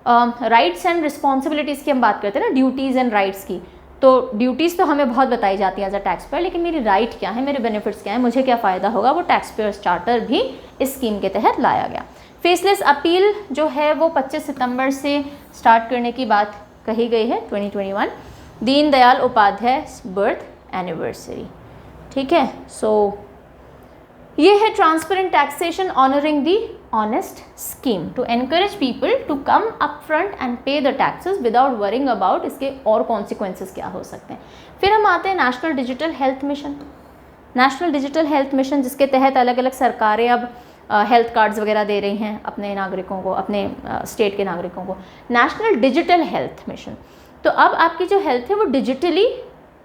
राइट्स एंड रिस्पॉन्सिबिलिटीज़ की हम बात करते हैं ना, ड्यूटीज़ एंड राइट्स की, तो ड्यूटीज़ तो हमें बहुत बताई जाती है एज अ टैक्स पेयर, लेकिन मेरी राइट क्या है, मेरे बेनिफिट्स क्या है, मुझे क्या फ़ायदा होगा, वो टैक्स पेयर्स चार्टर भी इस स्कीम के तहत लाया गया। फेसलेस अपील जो है वो 25 सितंबर से स्टार्ट करने की बात कही गई है, 2021, दीनदयाल उपाध्याय बर्थ एनिवर्सरी। ठीक है, सो ये है transparent taxation honouring the honest scheme to encourage people to come upfront and pay the taxes without worrying about इसके और consequences क्या हो सकते हैं। फिर हम आते हैं national digital health mission. National digital health mission जिसके तहत अलग अलग सरकारें अब हेल्थ कार्ड्स वगैरह दे रही हैं अपने नागरिकों को, अपने स्टेट के नागरिकों को। नेशनल डिजिटल हेल्थ मिशन, तो अब आपकी जो हेल्थ है वो डिजिटली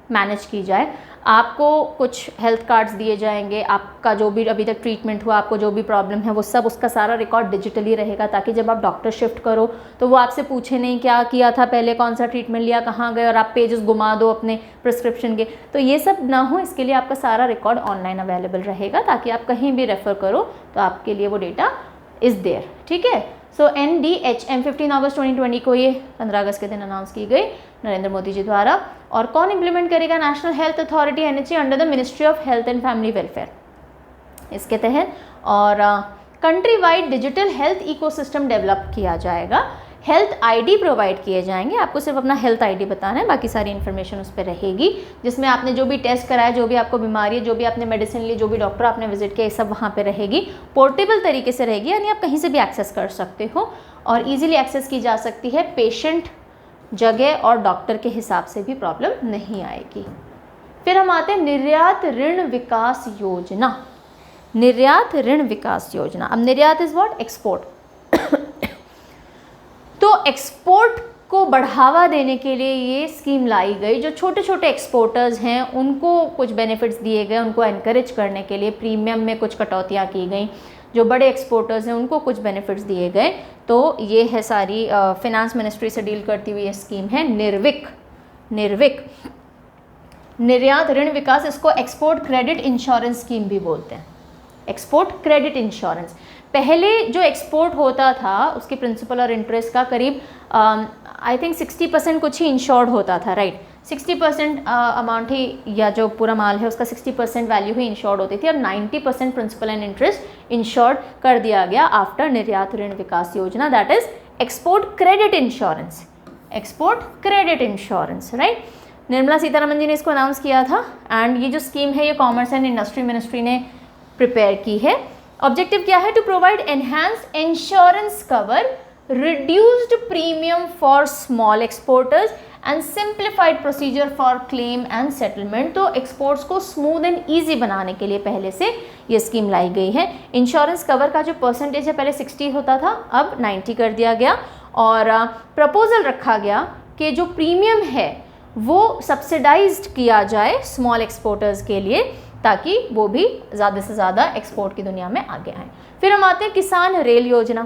मैनेज की जाए। आपको कुछ हेल्थ कार्ड्स दिए जाएंगे, आपका जो भी अभी तक ट्रीटमेंट हुआ, आपको जो भी प्रॉब्लम है वो सब, उसका सारा रिकॉर्ड डिजिटली रहेगा, ताकि जब आप डॉक्टर शिफ्ट करो तो वो आपसे पूछे नहीं क्या किया था पहले, कौन सा ट्रीटमेंट लिया, कहाँ गए, और आप पेजेस घुमा दो अपने प्रिस्क्रिप्शन के। तो ये सब ना हो, इसके लिए आपका सारा रिकॉर्ड ऑनलाइन अवेलेबल रहेगा, ताकि आप कहीं भी रेफ़र करो तो आपके लिए वो डेटा इज़ देयर। ठीक है। सो NDHM 15 अगस्त 2020 को ये 15 अगस्त के दिन अनाउंस की गई नरेंद्र मोदी जी द्वारा। और कौन इम्प्लीमेंट करेगा? National health authority NHA under the ministry of health and family welfare इसके तहत। और country wide digital health ecosystem develop किया जाएगा। हेल्थ ID प्रोवाइड किए जाएंगे, आपको सिर्फ अपना हेल्थ ID बताना है, बाकी सारी इन्फॉर्मेशन उस पर रहेगी, जिसमें आपने जो भी टेस्ट कराया, जो भी आपको बीमारी है, जो भी आपने मेडिसिन ली, जो भी डॉक्टर आपने विजिट किया, ये सब वहाँ पे रहेगी। पोर्टेबल तरीके से रहेगी, यानी आप कहीं से भी एक्सेस कर सकते हो और ईजिली एक्सेस की जा सकती है। पेशेंट, जगह और डॉक्टर के हिसाब से भी प्रॉब्लम नहीं आएगी। फिर हम आते हैं निर्यात ऋण विकास योजना। निर्यात ऋण विकास योजना, अब निर्यात इज व्हाट? एक्सपोर्ट। तो एक्सपोर्ट को बढ़ावा देने के लिए ये स्कीम लाई गई। जो छोटे छोटे एक्सपोर्टर्स हैं उनको कुछ बेनिफिट्स दिए गए, उनको एनकरेज करने के लिए प्रीमियम में कुछ कटौतियाँ की गई। जो बड़े एक्सपोर्टर्स हैं उनको कुछ बेनिफिट्स दिए गए। तो ये है सारी फिनांस मिनिस्ट्री से डील करती हुई ये स्कीम है निर्विक। निर्यात ऋण विकास, इसको एक्सपोर्ट क्रेडिट इंश्योरेंस स्कीम भी बोलते हैं। एक्सपोर्ट क्रेडिट इंश्योरेंस, पहले जो एक्सपोर्ट होता था उसकी प्रिंसिपल और इंटरेस्ट का करीब आई थिंक 60% कुछ ही इंश्योर्ड होता था, राइट। 60% अमाउंट ही, या जो पूरा माल है उसका 60% वैल्यू ही इंश्योर्ड होती थी। अब 90% प्रिंसिपल एंड इंटरेस्ट इंश्योर्ड कर दिया गया आफ्टर निर्यात Rin Vikas Yojana, that is export credit insurance. Export credit insurance, right. Nirmala Sitharaman ji ने इसको अनाउंस किया था एंड ये जो स्कीम है ये कॉमर्स एंड इंडस्ट्री मिनिस्ट्री ने प्रिपेयर की है। ऑब्जेक्टिव क्या है? To provide enhanced insurance cover, reduced premium for small exporters and simplified procedure for claim and settlement. तो एक्सपोर्ट्स को स्मूथ एंड ईजी बनाने के लिए पहले से ये स्कीम लाई गई है। इंश्योरेंस कवर का जो परसेंटेज है पहले 60 होता था, अब 90 कर दिया गया। और प्रपोजल रखा गया कि जो प्रीमियम है वो सब्सिडाइज्ड किया जाए स्मॉल एक्सपोर्टर्स के लिए, ताकि वो भी ज़्यादा से ज़्यादा एक्सपोर्ट की दुनिया में आगे आएँ। फिर हम आते हैं किसान रेल योजना।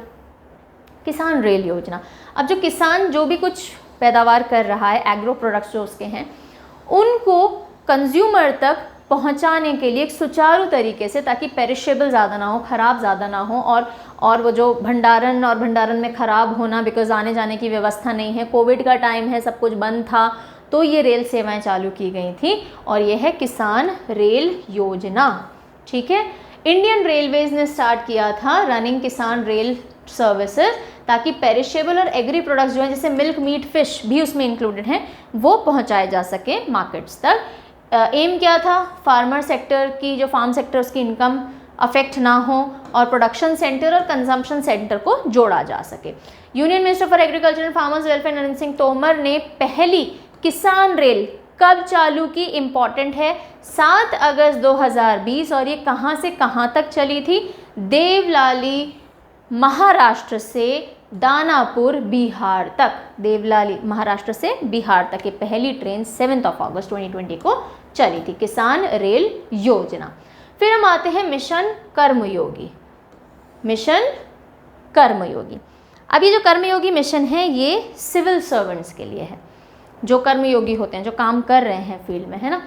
किसान रेल योजना, अब जो किसान जो भी कुछ पैदावार कर रहा है, एग्रो प्रोडक्ट्स जो उसके हैं, उनको कंज्यूमर तक पहुंचाने के लिए एक सुचारू तरीके से, ताकि पेरिशेबल ज़्यादा ना हो, ख़राब ज़्यादा ना हो, और वो जो भंडारण में ख़राब होना, बिकॉज आने जाने की व्यवस्था नहीं है, कोविड का टाइम है, सब कुछ बंद था, तो ये रेल सेवाएं चालू की गई थी और ये है किसान रेल योजना। ठीक है। इंडियन रेलवेज ने स्टार्ट किया था रनिंग किसान रेल सर्विसेज, ताकि पेरिशेबल और एग्री प्रोडक्ट्स जो हैं, जैसे मिल्क, मीट, फिश भी उसमें इंक्लूडेड हैं, वो पहुंचाए जा सके मार्केट्स तक। एम क्या था? फार्मर सेक्टर की, जो फार्म सेक्टर, उसकी इनकम अफेक्ट ना हो और प्रोडक्शन सेंटर और कंजम्पशन सेंटर को जोड़ा जा सके। Union minister for agriculture and farmers welfare Narendra Singh Tomar ने पहली किसान रेल कब चालू की? इम्पॉर्टेंट है, 7 अगस्त 2020। और ये कहाँ से कहाँ तक चली थी? देवलाली महाराष्ट्र से दानापुर बिहार तक। देवलाली महाराष्ट्र से बिहार तक ये पहली ट्रेन 7 अगस्त 2020 को चली थी, किसान रेल योजना। फिर हम आते हैं मिशन कर्मयोगी। मिशन कर्मयोगी, अब ये जो कर्मयोगी मिशन है ये सिविल सर्वेंट्स के लिए है, जो कर्मयोगी होते हैं, जो काम कर रहे हैं फील्ड में, है ना।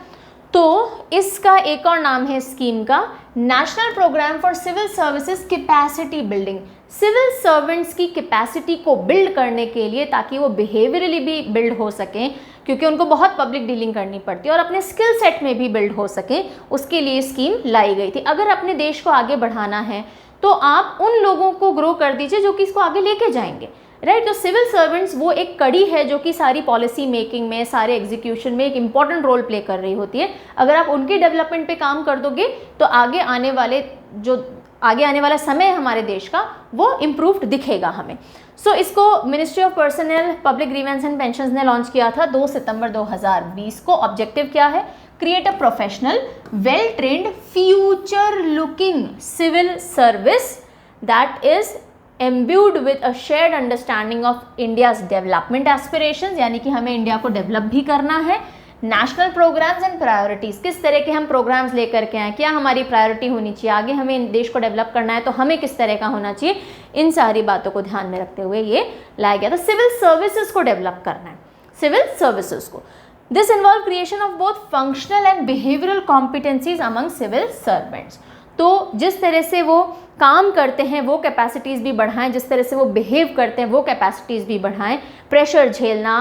तो इसका एक और नाम है स्कीम का, national programme for civil services capacity building. Civil servants की कैपेसिटी को बिल्ड करने के लिए, ताकि वो बिहेवियरली भी बिल्ड हो सकें, क्योंकि उनको बहुत पब्लिक डीलिंग करनी पड़ती है, और अपने स्किल सेट में भी बिल्ड हो सकें, उसके लिए स्कीम लाई गई थी। अगर अपने देश को आगे बढ़ाना है तो आप उन लोगों को ग्रो कर दीजिए जो कि इसको आगे लेके जाएंगे, राइट। तो सिविल सर्वेंट्स वो एक कड़ी है जो कि सारी पॉलिसी मेकिंग में, सारे एग्जीक्यूशन में एक इंपॉर्टेंट रोल प्ले कर रही होती है। अगर आप उनके डेवलपमेंट पे काम कर दोगे तो आगे आने वाले जो आगे आने वाला समय है हमारे देश का वो इम्प्रूव्ड दिखेगा हमें। सो इसको ministry of personal public grievance and pensions ने लॉन्च किया था 2 सितंबर 2020 को। ऑब्जेक्टिव क्या है? Create a professional well trained future looking civil service that is imbued with a shared understanding of India's development aspirations, यानी कि हमें इंडिया को डेवलप भी करना है। नेशनल प्रोग्राम्स एंड प्रायोरिटीज़, किस तरह के हम प्रोग्राम्स लेकर के आए, क्या हमारी प्रायोरिटी होनी चाहिए, आगे हमें देश को डेवलप करना है तो हमें किस तरह का होना चाहिए, इन सारी बातों को ध्यान में रखते हुए ये लाया गया था। सिविल सर्विसेज को डेवलप करना है, सिविल सर्विसेज को। This involve creation of both functional and behavioural competencies among civil servants. तो जिस तरह से वो काम करते हैं वो कैपेसिटीज़ भी बढ़ाएं, जिस तरह से वो बिहेव करते हैं वो कैपेसिटीज़ भी बढ़ाएं। प्रेशर झेलना,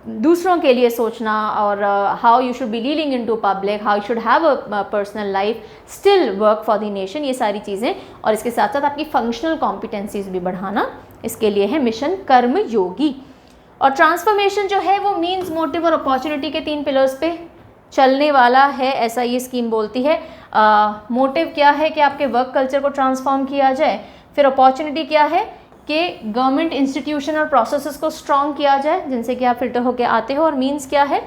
दूसरों के लिए सोचना, और how you should be leading into public, how you should have a personal life, still work for the nation, ये सारी चीज़ें। और इसके साथ साथ आपकी फंक्शनल कॉम्पिटेंसीज भी बढ़ाना, इसके लिए है मिशन कर्मयोगी। और ट्रांसफॉर्मेशन जो है वो मीन्स, मोटिव और अपॉर्चुनिटी के 3 पिलर्स पे चलने वाला है, ऐसा ये स्कीम बोलती है। मोटिव क्या है कि आपके वर्क कल्चर को ट्रांसफॉर्म किया जाए। फिर अपॉर्चुनिटी क्या है कि गवर्नमेंट इंस्टीट्यूशन और प्रोसेसेस को स्ट्रॉन्ग किया जाए जिनसे कि आप फिल्टर होकर आते हो। और मीन्स क्या है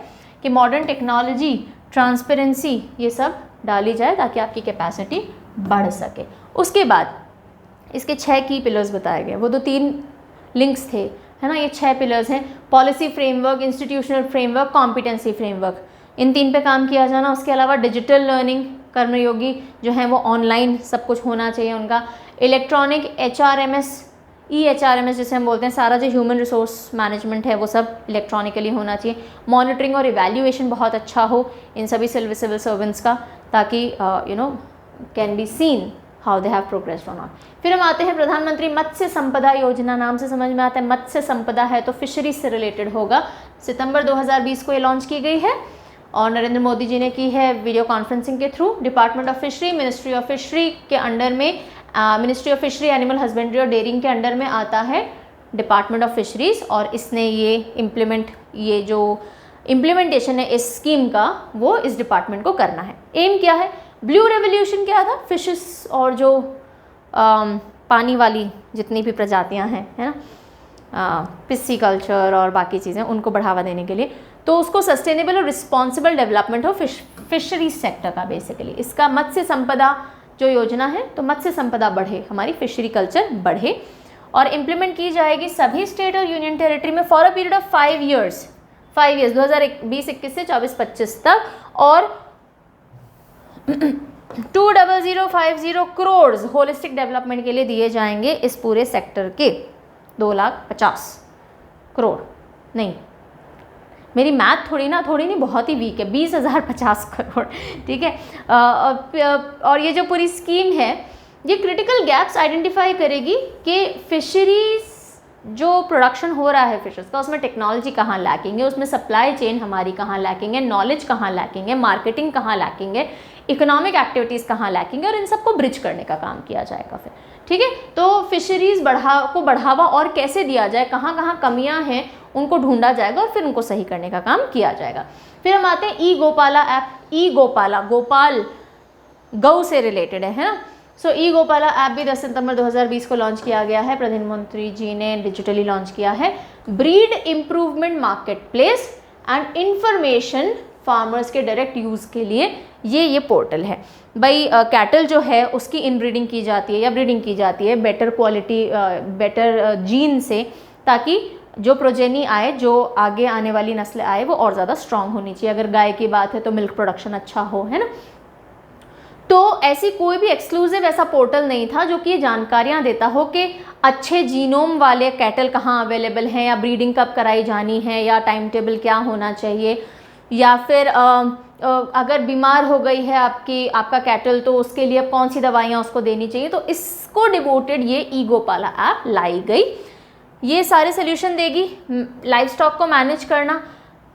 कि मॉडर्न टेक्नोलॉजी, ट्रांसपेरेंसी, ये सब डाली जाए ताकि आपकी कैपेसिटी बढ़ सके। उसके बाद इसके 6 की पिलर्स बताए गए, वो 3 लिंक्स थे, है ना, ये 6 पिलर्स हैं। Policy framework, institutional framework, competency framework, इन 3 पे काम किया जाना। उसके अलावा डिजिटल लर्निंग, कर्मयोगी जो है वो ऑनलाइन सब कुछ होना चाहिए उनका। इलेक्ट्रॉनिक HRMS, EHRMS जिसे हम बोलते हैं, सारा जो ह्यूमन रिसोर्स मैनेजमेंट है वो सब इलेक्ट्रॉनिकली होना चाहिए। मॉनिटरिंग और इवैल्यूएशन बहुत अच्छा हो इन सभी सिविल सर्वेंट्स का, ताकि can be seen how they have progressed और नॉट। फिर हम आते हैं प्रधानमंत्री मत्स्य संपदा योजना, नाम से समझ में आता है मत्स्य संपदा है तो फिशरीज से रिलेटेड होगा। सितंबर 2020 को ये लॉन्च की गई है और नरेंद्र मोदी जी ने की है वीडियो कॉन्फ्रेंसिंग के through. Department of fishery, ministry of fishery के अंडर में, ministry of fishery, animal husbandry और डेयरिंग के अंडर में आता है डिपार्टमेंट ऑफ फिशरीज। और इसने ये जो इम्प्लीमेंटेशन है इस स्कीम का वो इस डिपार्टमेंट को करना है। एम क्या है? ब्लू रेवोल्यूशन क्या था? फिशेस और जो पानी वाली जितनी भी प्रजातियां हैं, है ना, पिस्सी कल्चर और बाकी चीज़ें, उनको बढ़ावा देने के लिए, तो उसको सस्टेनेबल और रिस्पॉन्सिबल डेवलपमेंट हो फिशरीज सेक्टर का बेसिकली। इसका मत्स्य संपदा जो योजना है, तो मत्स्य संपदा बढ़े, हमारी फिशरी कल्चर बढ़े, और इम्प्लीमेंट की जाएगी सभी स्टेट और यूनियन टेरिटरी में for a period of 5 years 2020-21 से 24-25 तक। और 20050 करोड़ होलिस्टिक डेवलपमेंट के लिए दिए जाएंगे इस पूरे सेक्टर के। 2,50,000 करोड़ नहीं, मेरी मैथ थोड़ी नहीं बहुत ही वीक है, 20,050 करोड़, ठीक है। और ये जो पूरी स्कीम है ये क्रिटिकल गैप्स आइडेंटिफाई करेगी कि फिशरीज जो प्रोडक्शन हो रहा है फिशेस का, उसमें टेक्नोलॉजी कहाँ लैकिंग है, उसमें सप्लाई चेन हमारी कहाँ लैकिंग है, नॉलेज कहाँ लैकिंग है, मार्केटिंग कहाँ लैकिंग है, इकोनॉमिक एक्टिविटीज़ कहाँ लैकिंग है, और इन सबको ब्रिज करने का काम किया जाएगा फिर, ठीक है। तो फिशरीज को बढ़ावा और कैसे दिया जाए, कहाँ कहाँ कमियाँ हैं उनको ढूंढा जाएगा और फिर उनको सही करने का काम किया जाएगा। फिर हम आते हैं ई गोपाला ऐप। ई गोपाला, गोपाल गौ से रिलेटेड है ना। सो ई गोपाला ऐप भी 10 सितंबर 2020 को लॉन्च किया गया है, प्रधानमंत्री जी ने डिजिटली लॉन्च किया है। Breed improvement market place and information farmers के डायरेक्ट यूज़ के लिए ये पोर्टल है। भाई कैटल जो है उसकी इनब्रीडिंग की जाती है या ब्रीडिंग की जाती है बेटर क्वालिटी, बेटर जीन से, ताकि जो प्रोजेनी आए, जो आगे आने वाली नस्लें आए, वो और ज़्यादा स्ट्रांग होनी चाहिए। अगर गाय की बात है तो मिल्क प्रोडक्शन अच्छा हो, है ना। तो ऐसी कोई भी एक्सक्लूसिव ऐसा पोर्टल नहीं था जो कि ये जानकारियाँ देता हो कि अच्छे जीनोम वाले कैटल कहाँ अवेलेबल हैं, या ब्रीडिंग कब कराई जानी है, या टाइम टेबल क्या होना चाहिए, या फिर अगर बीमार हो गई है आपका कैटल तो उसके लिए अब कौन सी दवाइयाँ उसको देनी चाहिए। तो इसको डिवोटेड ये ई गोपाला ऐप लाई गई। ये सारे सोल्यूशन देगी। लाइव स्टॉक को मैनेज करना,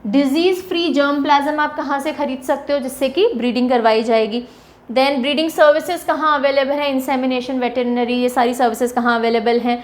डिजीज़ फ्री जर्म प्लाज्म आप कहाँ से खरीद सकते हो जिससे कि ब्रीडिंग करवाई जाएगी। देन ब्रीडिंग सर्विसेज कहाँ अवेलेबल है, इंसेमिनेशन, वेटरनरी, ये सारी सर्विसेज कहाँ अवेलेबल हैं,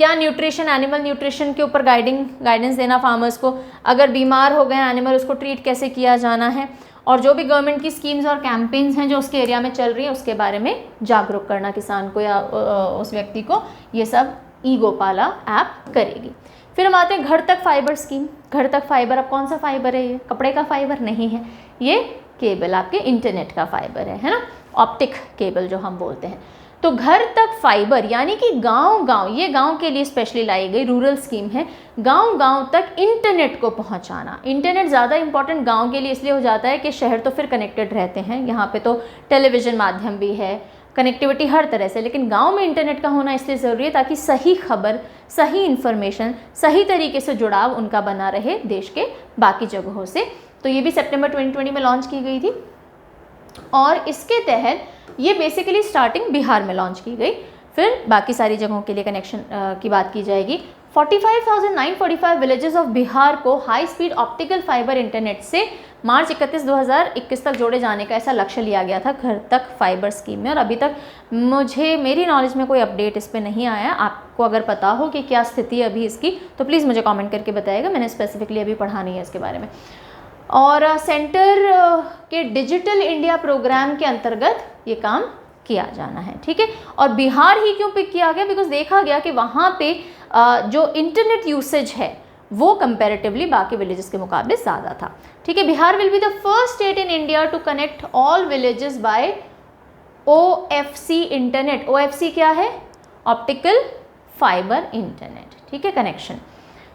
क्या न्यूट्रिशन, एनिमल न्यूट्रिशन के ऊपर गाइडेंस देना फार्मर्स को, अगर बीमार हो गए एनिमल उसको ट्रीट कैसे किया जाना है, और जो भी गवर्नमेंट की स्कीम्स और कैंपेन्स हैं जो उसके एरिया में चल रही है उसके बारे में जागरूक करना किसान को या उस व्यक्ति को, ये सब ई गोपाला ऐप करेगी। फिर हम आते हैं घर तक फाइबर स्कीम। घर तक फाइबर, अब कौन सा फाइबर है, ये कपड़े का फाइबर नहीं है, ये केबल आपके इंटरनेट का फाइबर है ना, ऑप्टिक केबल जो हम बोलते हैं। तो घर तक फाइबर यानी कि गांव-गांव, ये गांव के लिए स्पेशली लाई गई रूरल स्कीम है, गांव-गांव तक इंटरनेट को पहुंचाना। इंटरनेट ज़्यादा इंपॉर्टेंट गांव के लिए इसलिए हो जाता है कि शहर तो फिर कनेक्टेड रहते हैं, यहाँ पे तो टेलीविज़न माध्यम भी है, कनेक्टिविटी हर तरह से, लेकिन गांव में इंटरनेट का होना इसलिए ज़रूरी है ताकि सही खबर, सही इन्फॉर्मेशन, सही तरीके से जुड़ाव उनका बना रहे देश के बाकी जगहों से। तो ये भी सितंबर 2020 में लॉन्च की गई थी और इसके तहत ये बेसिकली स्टार्टिंग बिहार में लॉन्च की गई, फिर बाकी सारी जगहों के लिए कनेक्शन की बात की जाएगी। 45,945 विलेजेस ऑफ बिहार को high speed optical fibre internet से मार्च 31, 2021 तक जोड़े जाने का ऐसा लक्ष्य लिया गया था घर तक फाइबर स्कीम में, और अभी तक मेरी नॉलेज में कोई अपडेट इस पर नहीं आया। आपको अगर पता हो कि क्या स्थिति है अभी इसकी तो प्लीज़ मुझे कमेंट करके बताइएगा, मैंने स्पेसिफिकली अभी पढ़ा नहीं है इसके बारे में। और सेंटर के डिजिटल इंडिया प्रोग्राम के अंतर्गत ये काम किया जाना है, ठीक है। और बिहार ही क्यों पिक किया गया, बिकॉज देखा गया कि वहाँ पे जो इंटरनेट यूसेज है वो कंपैरेटिवली बाकी विलेजेस के मुकाबले ज़्यादा था, ठीक है। Bihar will be the first state in India to connect all villages by OFC internet. OFC क्या है, ऑप्टिकल फाइबर इंटरनेट, ठीक है, कनेक्शन।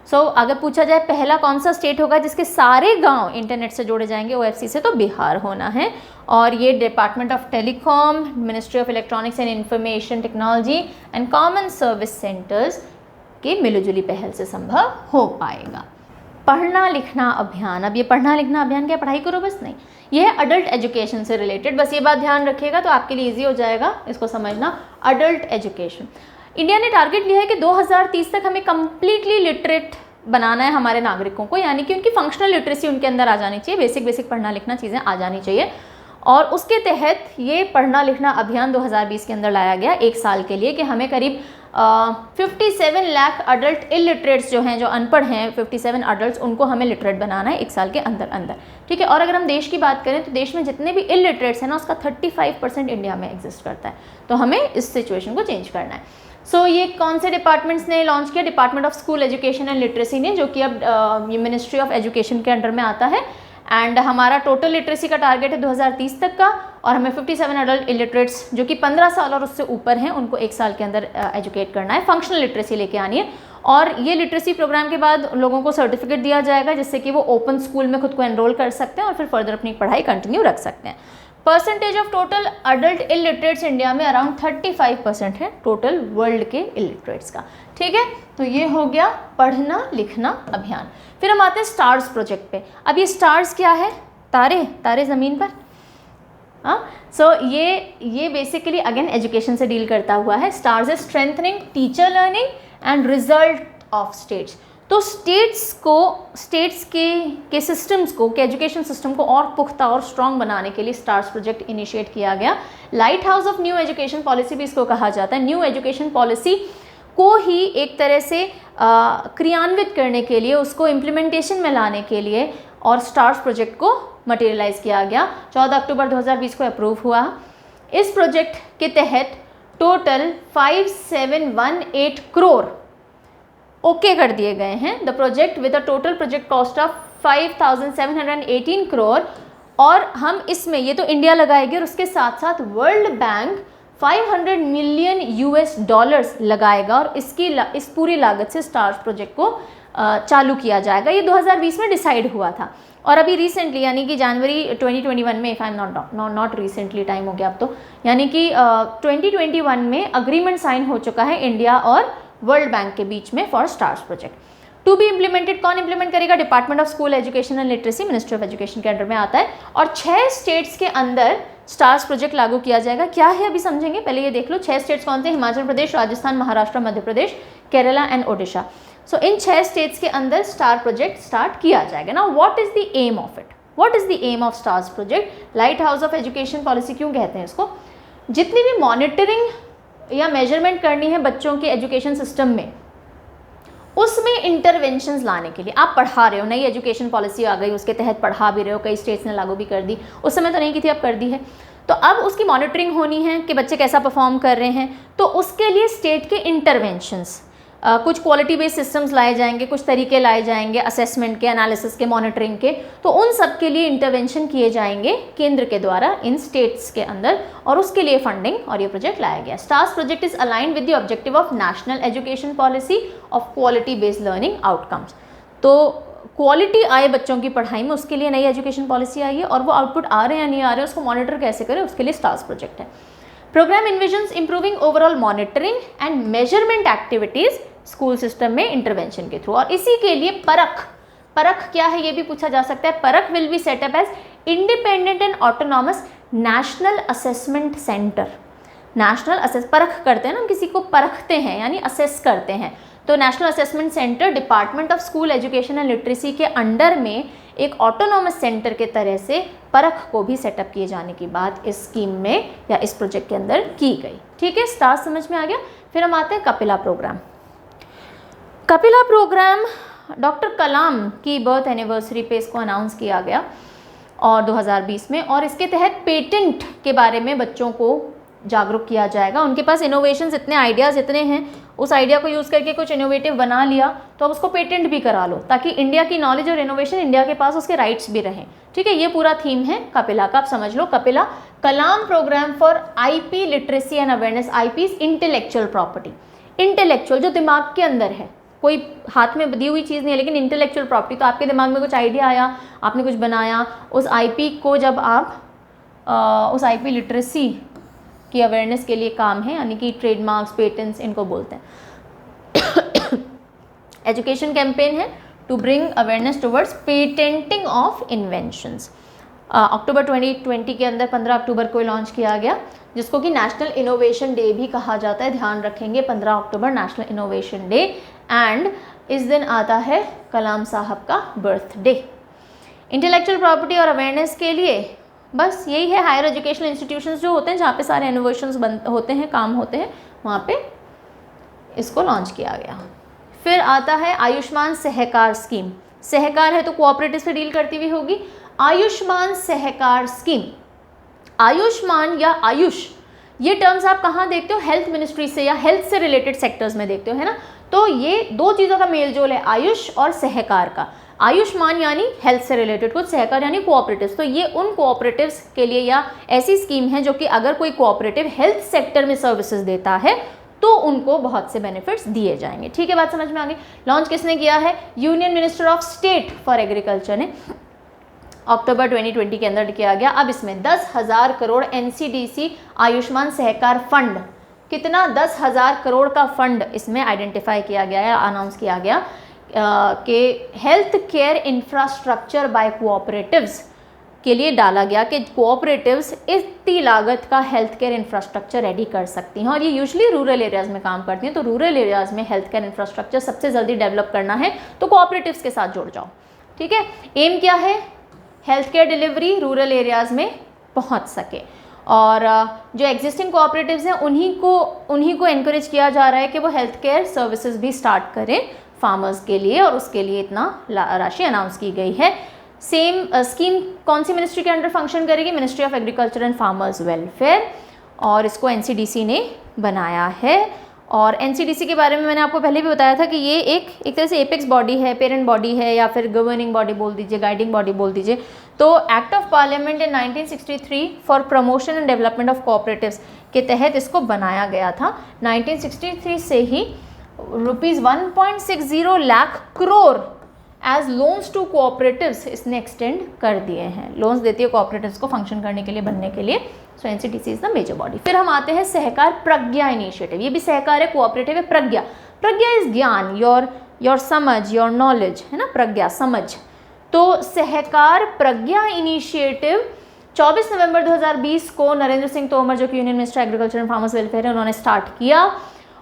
सो अगर पूछा जाए पहला कौन सा स्टेट होगा जिसके सारे गांव इंटरनेट से जोड़े जाएंगे OFC से, तो बिहार होना है। और ये department of telecom, ministry of electronics and information technology and common service centres के मिलजुली पहल से संभव हो पाएगा। पढ़ना लिखना अभियान, अब ये पढ़ना लिखना अभियान क्या पढ़ाई करो बस नहीं, ये है अडल्ट एजुकेशन से रिलेटेड, बस ये बात ध्यान रखिएगा तो आपके लिए ईजी हो जाएगा इसको समझना। अडल्ट एजुकेशन, इंडिया ने टारगेट लिया है कि 2030 तक हमें कम्प्लीटली लिटरेट बनाना है हमारे नागरिकों को, यानी कि उनकी फंक्शनल लिटरेसी उनके अंदर आ जानी चाहिए, बेसिक पढ़ना लिखना चीज़ें आ जानी चाहिए। और उसके तहत ये पढ़ना लिखना अभियान 2020 के अंदर लाया गया एक साल के लिए कि हमें करीब 57 लाख अडल्ट इलिटरेट्स जो हैं, जो अनपढ़ हैं 57 अडल्ट, उनको हमें लिटरेट बनाना है एक साल के अंदर, ठीक है। और अगर हम देश की बात करें तो देश में जितने भी इलिटरेट्स हैं ना उसका 35% इंडिया में एग्जिस्ट करता है, तो हमें इस सिचुएशन को चेंज करना है। सो ये कौन से डिपार्टमेंट्स ने लॉन्च किया, department of school education and literacy ने, जो कि अब ये मिनिस्ट्री ऑफ एजुकेशन के अंडर में आता है। एंड हमारा टोटल लिटरेसी का टारगेट है 2030 तक का, और हमें 57 अडल्ट इलिटरेट्स जो कि 15 साल और उससे ऊपर हैं उनको एक साल के अंदर एजुकेट करना है, फंक्शनल लिटरेसी लेके आनी है। और ये लिटरेसी प्रोग्राम के बाद लोगों को सर्टिफिकेट दिया जाएगा जिससे कि वो ओपन स्कूल में खुद को एनरोल कर सकते हैं और फिर फर्दर अपनी पढ़ाई कंटिन्यू रख सकते हैं। Percentage of total adult illiterates India में अराउंड 35% है टोटल वर्ल्ड के इलिटरेट्स का, ठीक है। तो ये हो गया पढ़ना लिखना अभियान। फिर हम आते हैं स्टार्स प्रोजेक्ट पे। अब ये स्टार्स क्या है, तारे ज़मीन पर, हाँ। सो ये बेसिकली अगेन एजुकेशन से डील करता हुआ है। Stars is strengthening teacher learning and result of states. तो स्टेट्स के सिस्टम्स को, के एजुकेशन सिस्टम को और पुख्ता और स्ट्रॉन्ग बनाने के लिए स्टार्स प्रोजेक्ट इनिशिएट किया गया। Light house of new education policy भी इसको कहा जाता है। न्यू एजुकेशन पॉलिसी को ही एक तरह से क्रियान्वित करने के लिए, उसको इम्प्लीमेंटेशन में लाने के लिए और स्टार्स प्रोजेक्ट को मटेरियलाइज किया गया। 14 अक्टूबर 2020 को अप्रूव हुआ। इस प्रोजेक्ट के तहत टोटल 5718 करोड़ ओके कर दिए गए हैं। The project with a total project cost of 5718 crore, और हम इसमें, ये तो इंडिया लगाएगी और उसके साथ साथ वर्ल्ड बैंक $500 मिलियन लगाएगा और इस पूरी लागत से स्टार्स प्रोजेक्ट को चालू किया जाएगा। ये 2020 में डिसाइड हुआ था और अभी रिसेंटली यानी कि जनवरी 2021 में, if I am not recently, time हो गया अब तो, यानी कि 2021 में अग्रीमेंट साइन हो चुका है इंडिया और वर्ल्ड बैंक के बीच में for stars project to be implemented. कौन इम्प्लीमेंट करेगा, department of school education and literacy, ministry of education के अंडर में आता है। और 6 स्टेट्स के अंदर स्टार्स प्रोजेक्ट लागू किया जाएगा। क्या है अभी समझेंगे, पहले ये देख लो 6 स्टेट्स कौन से, हिमाचल प्रदेश, राजस्थान, महाराष्ट्र, मध्य प्रदेश, केरला एंड ओडिशा। सो इन 6 स्टेट्स के अंदर स्टार प्रोजेक्ट स्टार्ट किया जाएगा। Now what is the aim of it, what is the aim of stars project. Light house of education policy क्यों कहते हैं इसको, जितनी भी मॉनिटरिंग या मेजरमेंट करनी है बच्चों के एजुकेशन सिस्टम में, उसमें इंटरवेंशंस लाने के लिए आप पढ़ा रहे हो, नई एजुकेशन पॉलिसी आ गई, उसके तहत पढ़ा भी रहे हो, कई स्टेट्स ने लागू भी कर दी, उस समय तो नहीं की थी, अब कर दी है, तो अब उसकी मॉनिटरिंग होनी है कि बच्चे कैसा परफॉर्म कर रहे हैं। तो उसके लिए स्टेट के इंटरवेंशंस, कुछ क्वालिटी बेस्ड सिस्टम्स लाए जाएंगे, कुछ तरीके लाए जाएंगे असेसमेंट के, एनालिसिस के, मॉनिटरिंग के, तो उन सब के लिए इंटरवेंशन किए जाएंगे केंद्र के द्वारा इन स्टेट्स के अंदर, और उसके लिए फंडिंग और ये प्रोजेक्ट लाया गया। Stars project is aligned with the objective of national education policy of quality based learning outcomes. तो क्वालिटी आए बच्चों की पढ़ाई में, उसके लिए नई एजुकेशन पॉलिसी आई है, और वो आउटपुट आ रहे हैं या नहीं आ रहे हैं उसको मॉनिटर कैसे करें, उसके लिए स्टार्स प्रोजेक्ट है। Program envisions improving overall monitoring and measurement activities school system में इंटरवेंशन के थ्रू, और इसी के लिए परख क्या है ये भी पूछा जा सकता है। Parakh will be set up as independent and autonomous national assessment centre. National assess Parakh करते हैं ना, हम किसी को परखते हैं यानी असेस करते हैं, तो national assessment centre department of school education and literacy के अंडर में एक ऑटोनॉमस सेंटर के तरह से परख को भी सेटअप किए जाने की बात इस स्कीम में या इस प्रोजेक्ट के अंदर की गई। ठीक है, स्टार समझ में आ गया। फिर हम आते हैं Kapila program. Kapila program doctor Kalam की बर्थ एनिवर्सरी पे इसको अनाउंस किया गया और 2020 में, और इसके तहत पेटेंट के बारे में बच्चों को जागरूक किया जाएगा। उनके पास इनोवेशंस इतने, आइडियाज़ इतने हैं, उस आइडिया को यूज़ करके कुछ इनोवेटिव बना लिया तो अब उसको पेटेंट भी करा लो, ताकि इंडिया की नॉलेज और इनोवेशन इंडिया के पास उसके राइट्स भी रहें। ठीक है, ये पूरा थीम है कपिला का, आप समझ लो। Kapila Kalam program for IP literacy and awareness. IP is intellectual property, intellectual जो दिमाग के अंदर है, कोई हाथ में दी हुई चीज़ नहीं है, लेकिन इंटेलेक्चुअल प्रॉपर्टी। तो आपके दिमाग में कुछ आइडिया आया, आपने कुछ बनाया, उस आईपी को जब आप उस आईपी लिटरेसी की अवेयरनेस के लिए काम है, यानी कि ट्रेडमार्क्स, पेटेंट्स, इनको बोलते हैं। एजुकेशन कैंपेन है to bring awareness towards patenting of inventions. अक्टूबर 2020 के अंदर 15 अक्टूबर को लॉन्च किया गया, जिसको कि नेशनल इनोवेशन डे भी कहा जाता है। ध्यान रखेंगे 15 अक्टूबर नेशनल इनोवेशन डे, एंड इस दिन आता है कलाम साहब का बर्थडे। इंटेलेक्चुअल प्रॉपर्टी और अवेयरनेस के लिए बस यही है, हायर एजुकेशनल इंस्टीट्यूशंस जो होते हैं जहाँ पे सारे इनोवेशंस होते हैं, काम होते हैं, वहाँ पे इसको लॉन्च किया गया। फिर आता है आयुष्मान सहकार स्कीम। सहकार है तो कोऑपरेटिव से डील करती हुई होगी। आयुष्मान सहकार स्कीम, आयुष्मान या आयुष, ये टर्म्स आप कहाँ देखते हो? हेल्थ मिनिस्ट्री से या हेल्थ से रिलेटेड सेक्टर्स में देखते हो, है ना। तो ये दो चीज़ों का मेल जोल है, आयुष और सहकार का। आयुष्मान यानी हेल्थ से रिलेटेड कुछ, सहकार यानी कोऑपरेटिव्स। तो ये उन कोऑपरेटिव्स के लिए या ऐसी स्कीम है जो कि अगर कोई कोऑपरेटिव हेल्थ सेक्टर में सर्विसेज देता है तो उनको बहुत से बेनिफिट्स दिए जाएंगे। ठीक है, बात समझ में आ गई। लॉन्च किसने किया है? Union minister of state for agriculture ने अक्टूबर 2020 के अंदर किया गया। अब इसमें 10,000 करोड़ एनसीडीसी आयुष्मान सहकार फंड, कितना? 10,000 करोड़ का फंड इसमें आइडेंटिफाई किया गया है, अनाउंस किया गया कि health care infrastructure by cooperatives के लिए डाला गया कि कोऑपरेटिव्स इतनी लागत का हेल्थ केयर इंफ्रास्ट्रक्चर रेडी कर सकती हैं, और ये यूजुअली रूरल एरियाज़ में काम करती हैं। तो रूरल एरियाज़ में हेल्थ केयर इंफ्रास्ट्रक्चर सबसे जल्दी डेवलप करना है तो कोऑपरेटिव्स के साथ जुड़ जाओ। ठीक है, एम क्या है? Health care delivery rural areas में पहुंच सके, और जो एग्जिस्टिंग कोऑपरेटिव्स हैं उन्हीं को एनकरेज किया जा रहा है कि वो हेल्थ केयर सर्विसेज भी स्टार्ट करें फार्मर्स के लिए, और उसके लिए इतना राशि अनाउंस की गई है। सेम स्कीम कौन सी मिनिस्ट्री के अंडर फंक्शन करेगी? Ministry of agriculture and farmers welfare, और इसको एनसीडीसी ने बनाया है। और एनसीडीसी के बारे में मैंने आपको पहले भी बताया था कि ये एक तरह से एपेक्स बॉडी है, पेरेंट बॉडी है, या फिर गवर्निंग बॉडी बोल दीजिए, गाइडिंग बॉडी बोल दीजिए। तो act of parliament in 1963 for promotion and development of cooperatives के तहत इसको बनाया गया था। 1963 से ही ₹1.60 lakh crore as loans to cooperatives इसने एक्सटेंड कर दिए हैं। लोन्स देती है कोऑपरेटिव्स को फंक्शन करने के लिए, बनने के लिए। So NCDC is the major body. फिर हम आते हैं सहकार प्रज्ञा इनिशिएटिव। ये भी सहकार है, कोऑपरेटिव है। प्रज्ञा, प्रज्ञा इज ज्ञान, योर समझ, योर नॉलेज, है ना, प्रज्ञा समझ। तो सहकार प्रज्ञा इनिशिएटिव 24 नवंबर 2020 को नरेंद्र सिंह तोमर, जो कि union minister agriculture and farmers welfare है, उन्होंने स्टार्ट किया।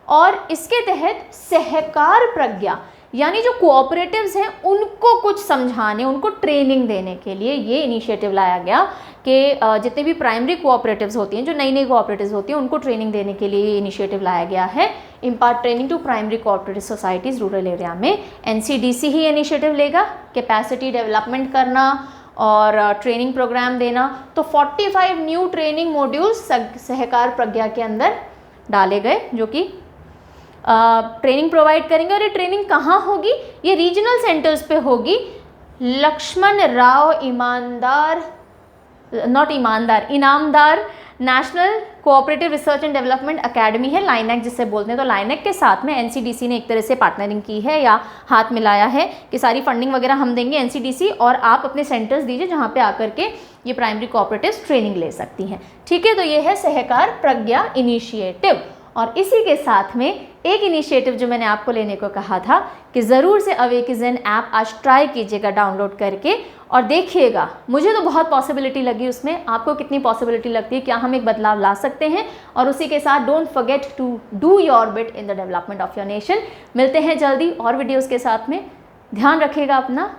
और इसके तहत सहकार प्रज्ञा यानी जो कोऑपरेटिव्स हैं उनको कुछ समझाने, उनको ट्रेनिंग देने के लिए ये इनिशिएटिव लाया गया कि जितने भी प्राइमरी कोऑपरेटिव्स होती हैं, जो नई नई कोऑपरेटिव्स होती हैं, उनको ट्रेनिंग देने के लिए ये इनिशिएटिव लाया गया है। Impart training to primary cooperative societies rural area में। एनसीडीसी ही इनिशिएटिव लेगा, कैपेसिटी डेवलपमेंट करना और ट्रेनिंग प्रोग्राम देना। तो 45 new training modules Sahakar Pragya के अंदर डाले गए, जो कि ट्रेनिंग प्रोवाइड करेंगे। और ये ट्रेनिंग कहाँ होगी? ये रीजनल सेंटर्स पे होगी। Laxman Rao Inamdar national cooperative research and development academy है, लाइनेक जिसे बोलते हैं। तो लाइनेक के साथ में एनसीडीसी ने एक तरह से पार्टनरिंग की है या हाथ मिलाया है कि सारी फंडिंग वगैरह हम देंगे एनसीडीसी, और आप अपने सेंटर्स दीजिए जहाँ पे आकर के ये प्राइमरी कोऑपरेटिव ट्रेनिंग ले सकती हैं। ठीक है, तो ये है सहकार प्रज्ञा इनिशिएटिव। और इसी के साथ में एक इनिशिएटिव जो मैंने आपको लेने को कहा था कि ज़रूर से अवेकिजन ऐप आज ट्राई कीजिएगा डाउनलोड करके और देखिएगा। मुझे तो बहुत पॉसिबिलिटी लगी उसमें, आपको कितनी पॉसिबिलिटी लगती है, क्या हम एक बदलाव ला सकते हैं? और उसी के साथ don't forget to do your bit in the development of your nation. मिलते हैं जल्दी और वीडियोज़ के साथ में। ध्यान रखिएगा अपना।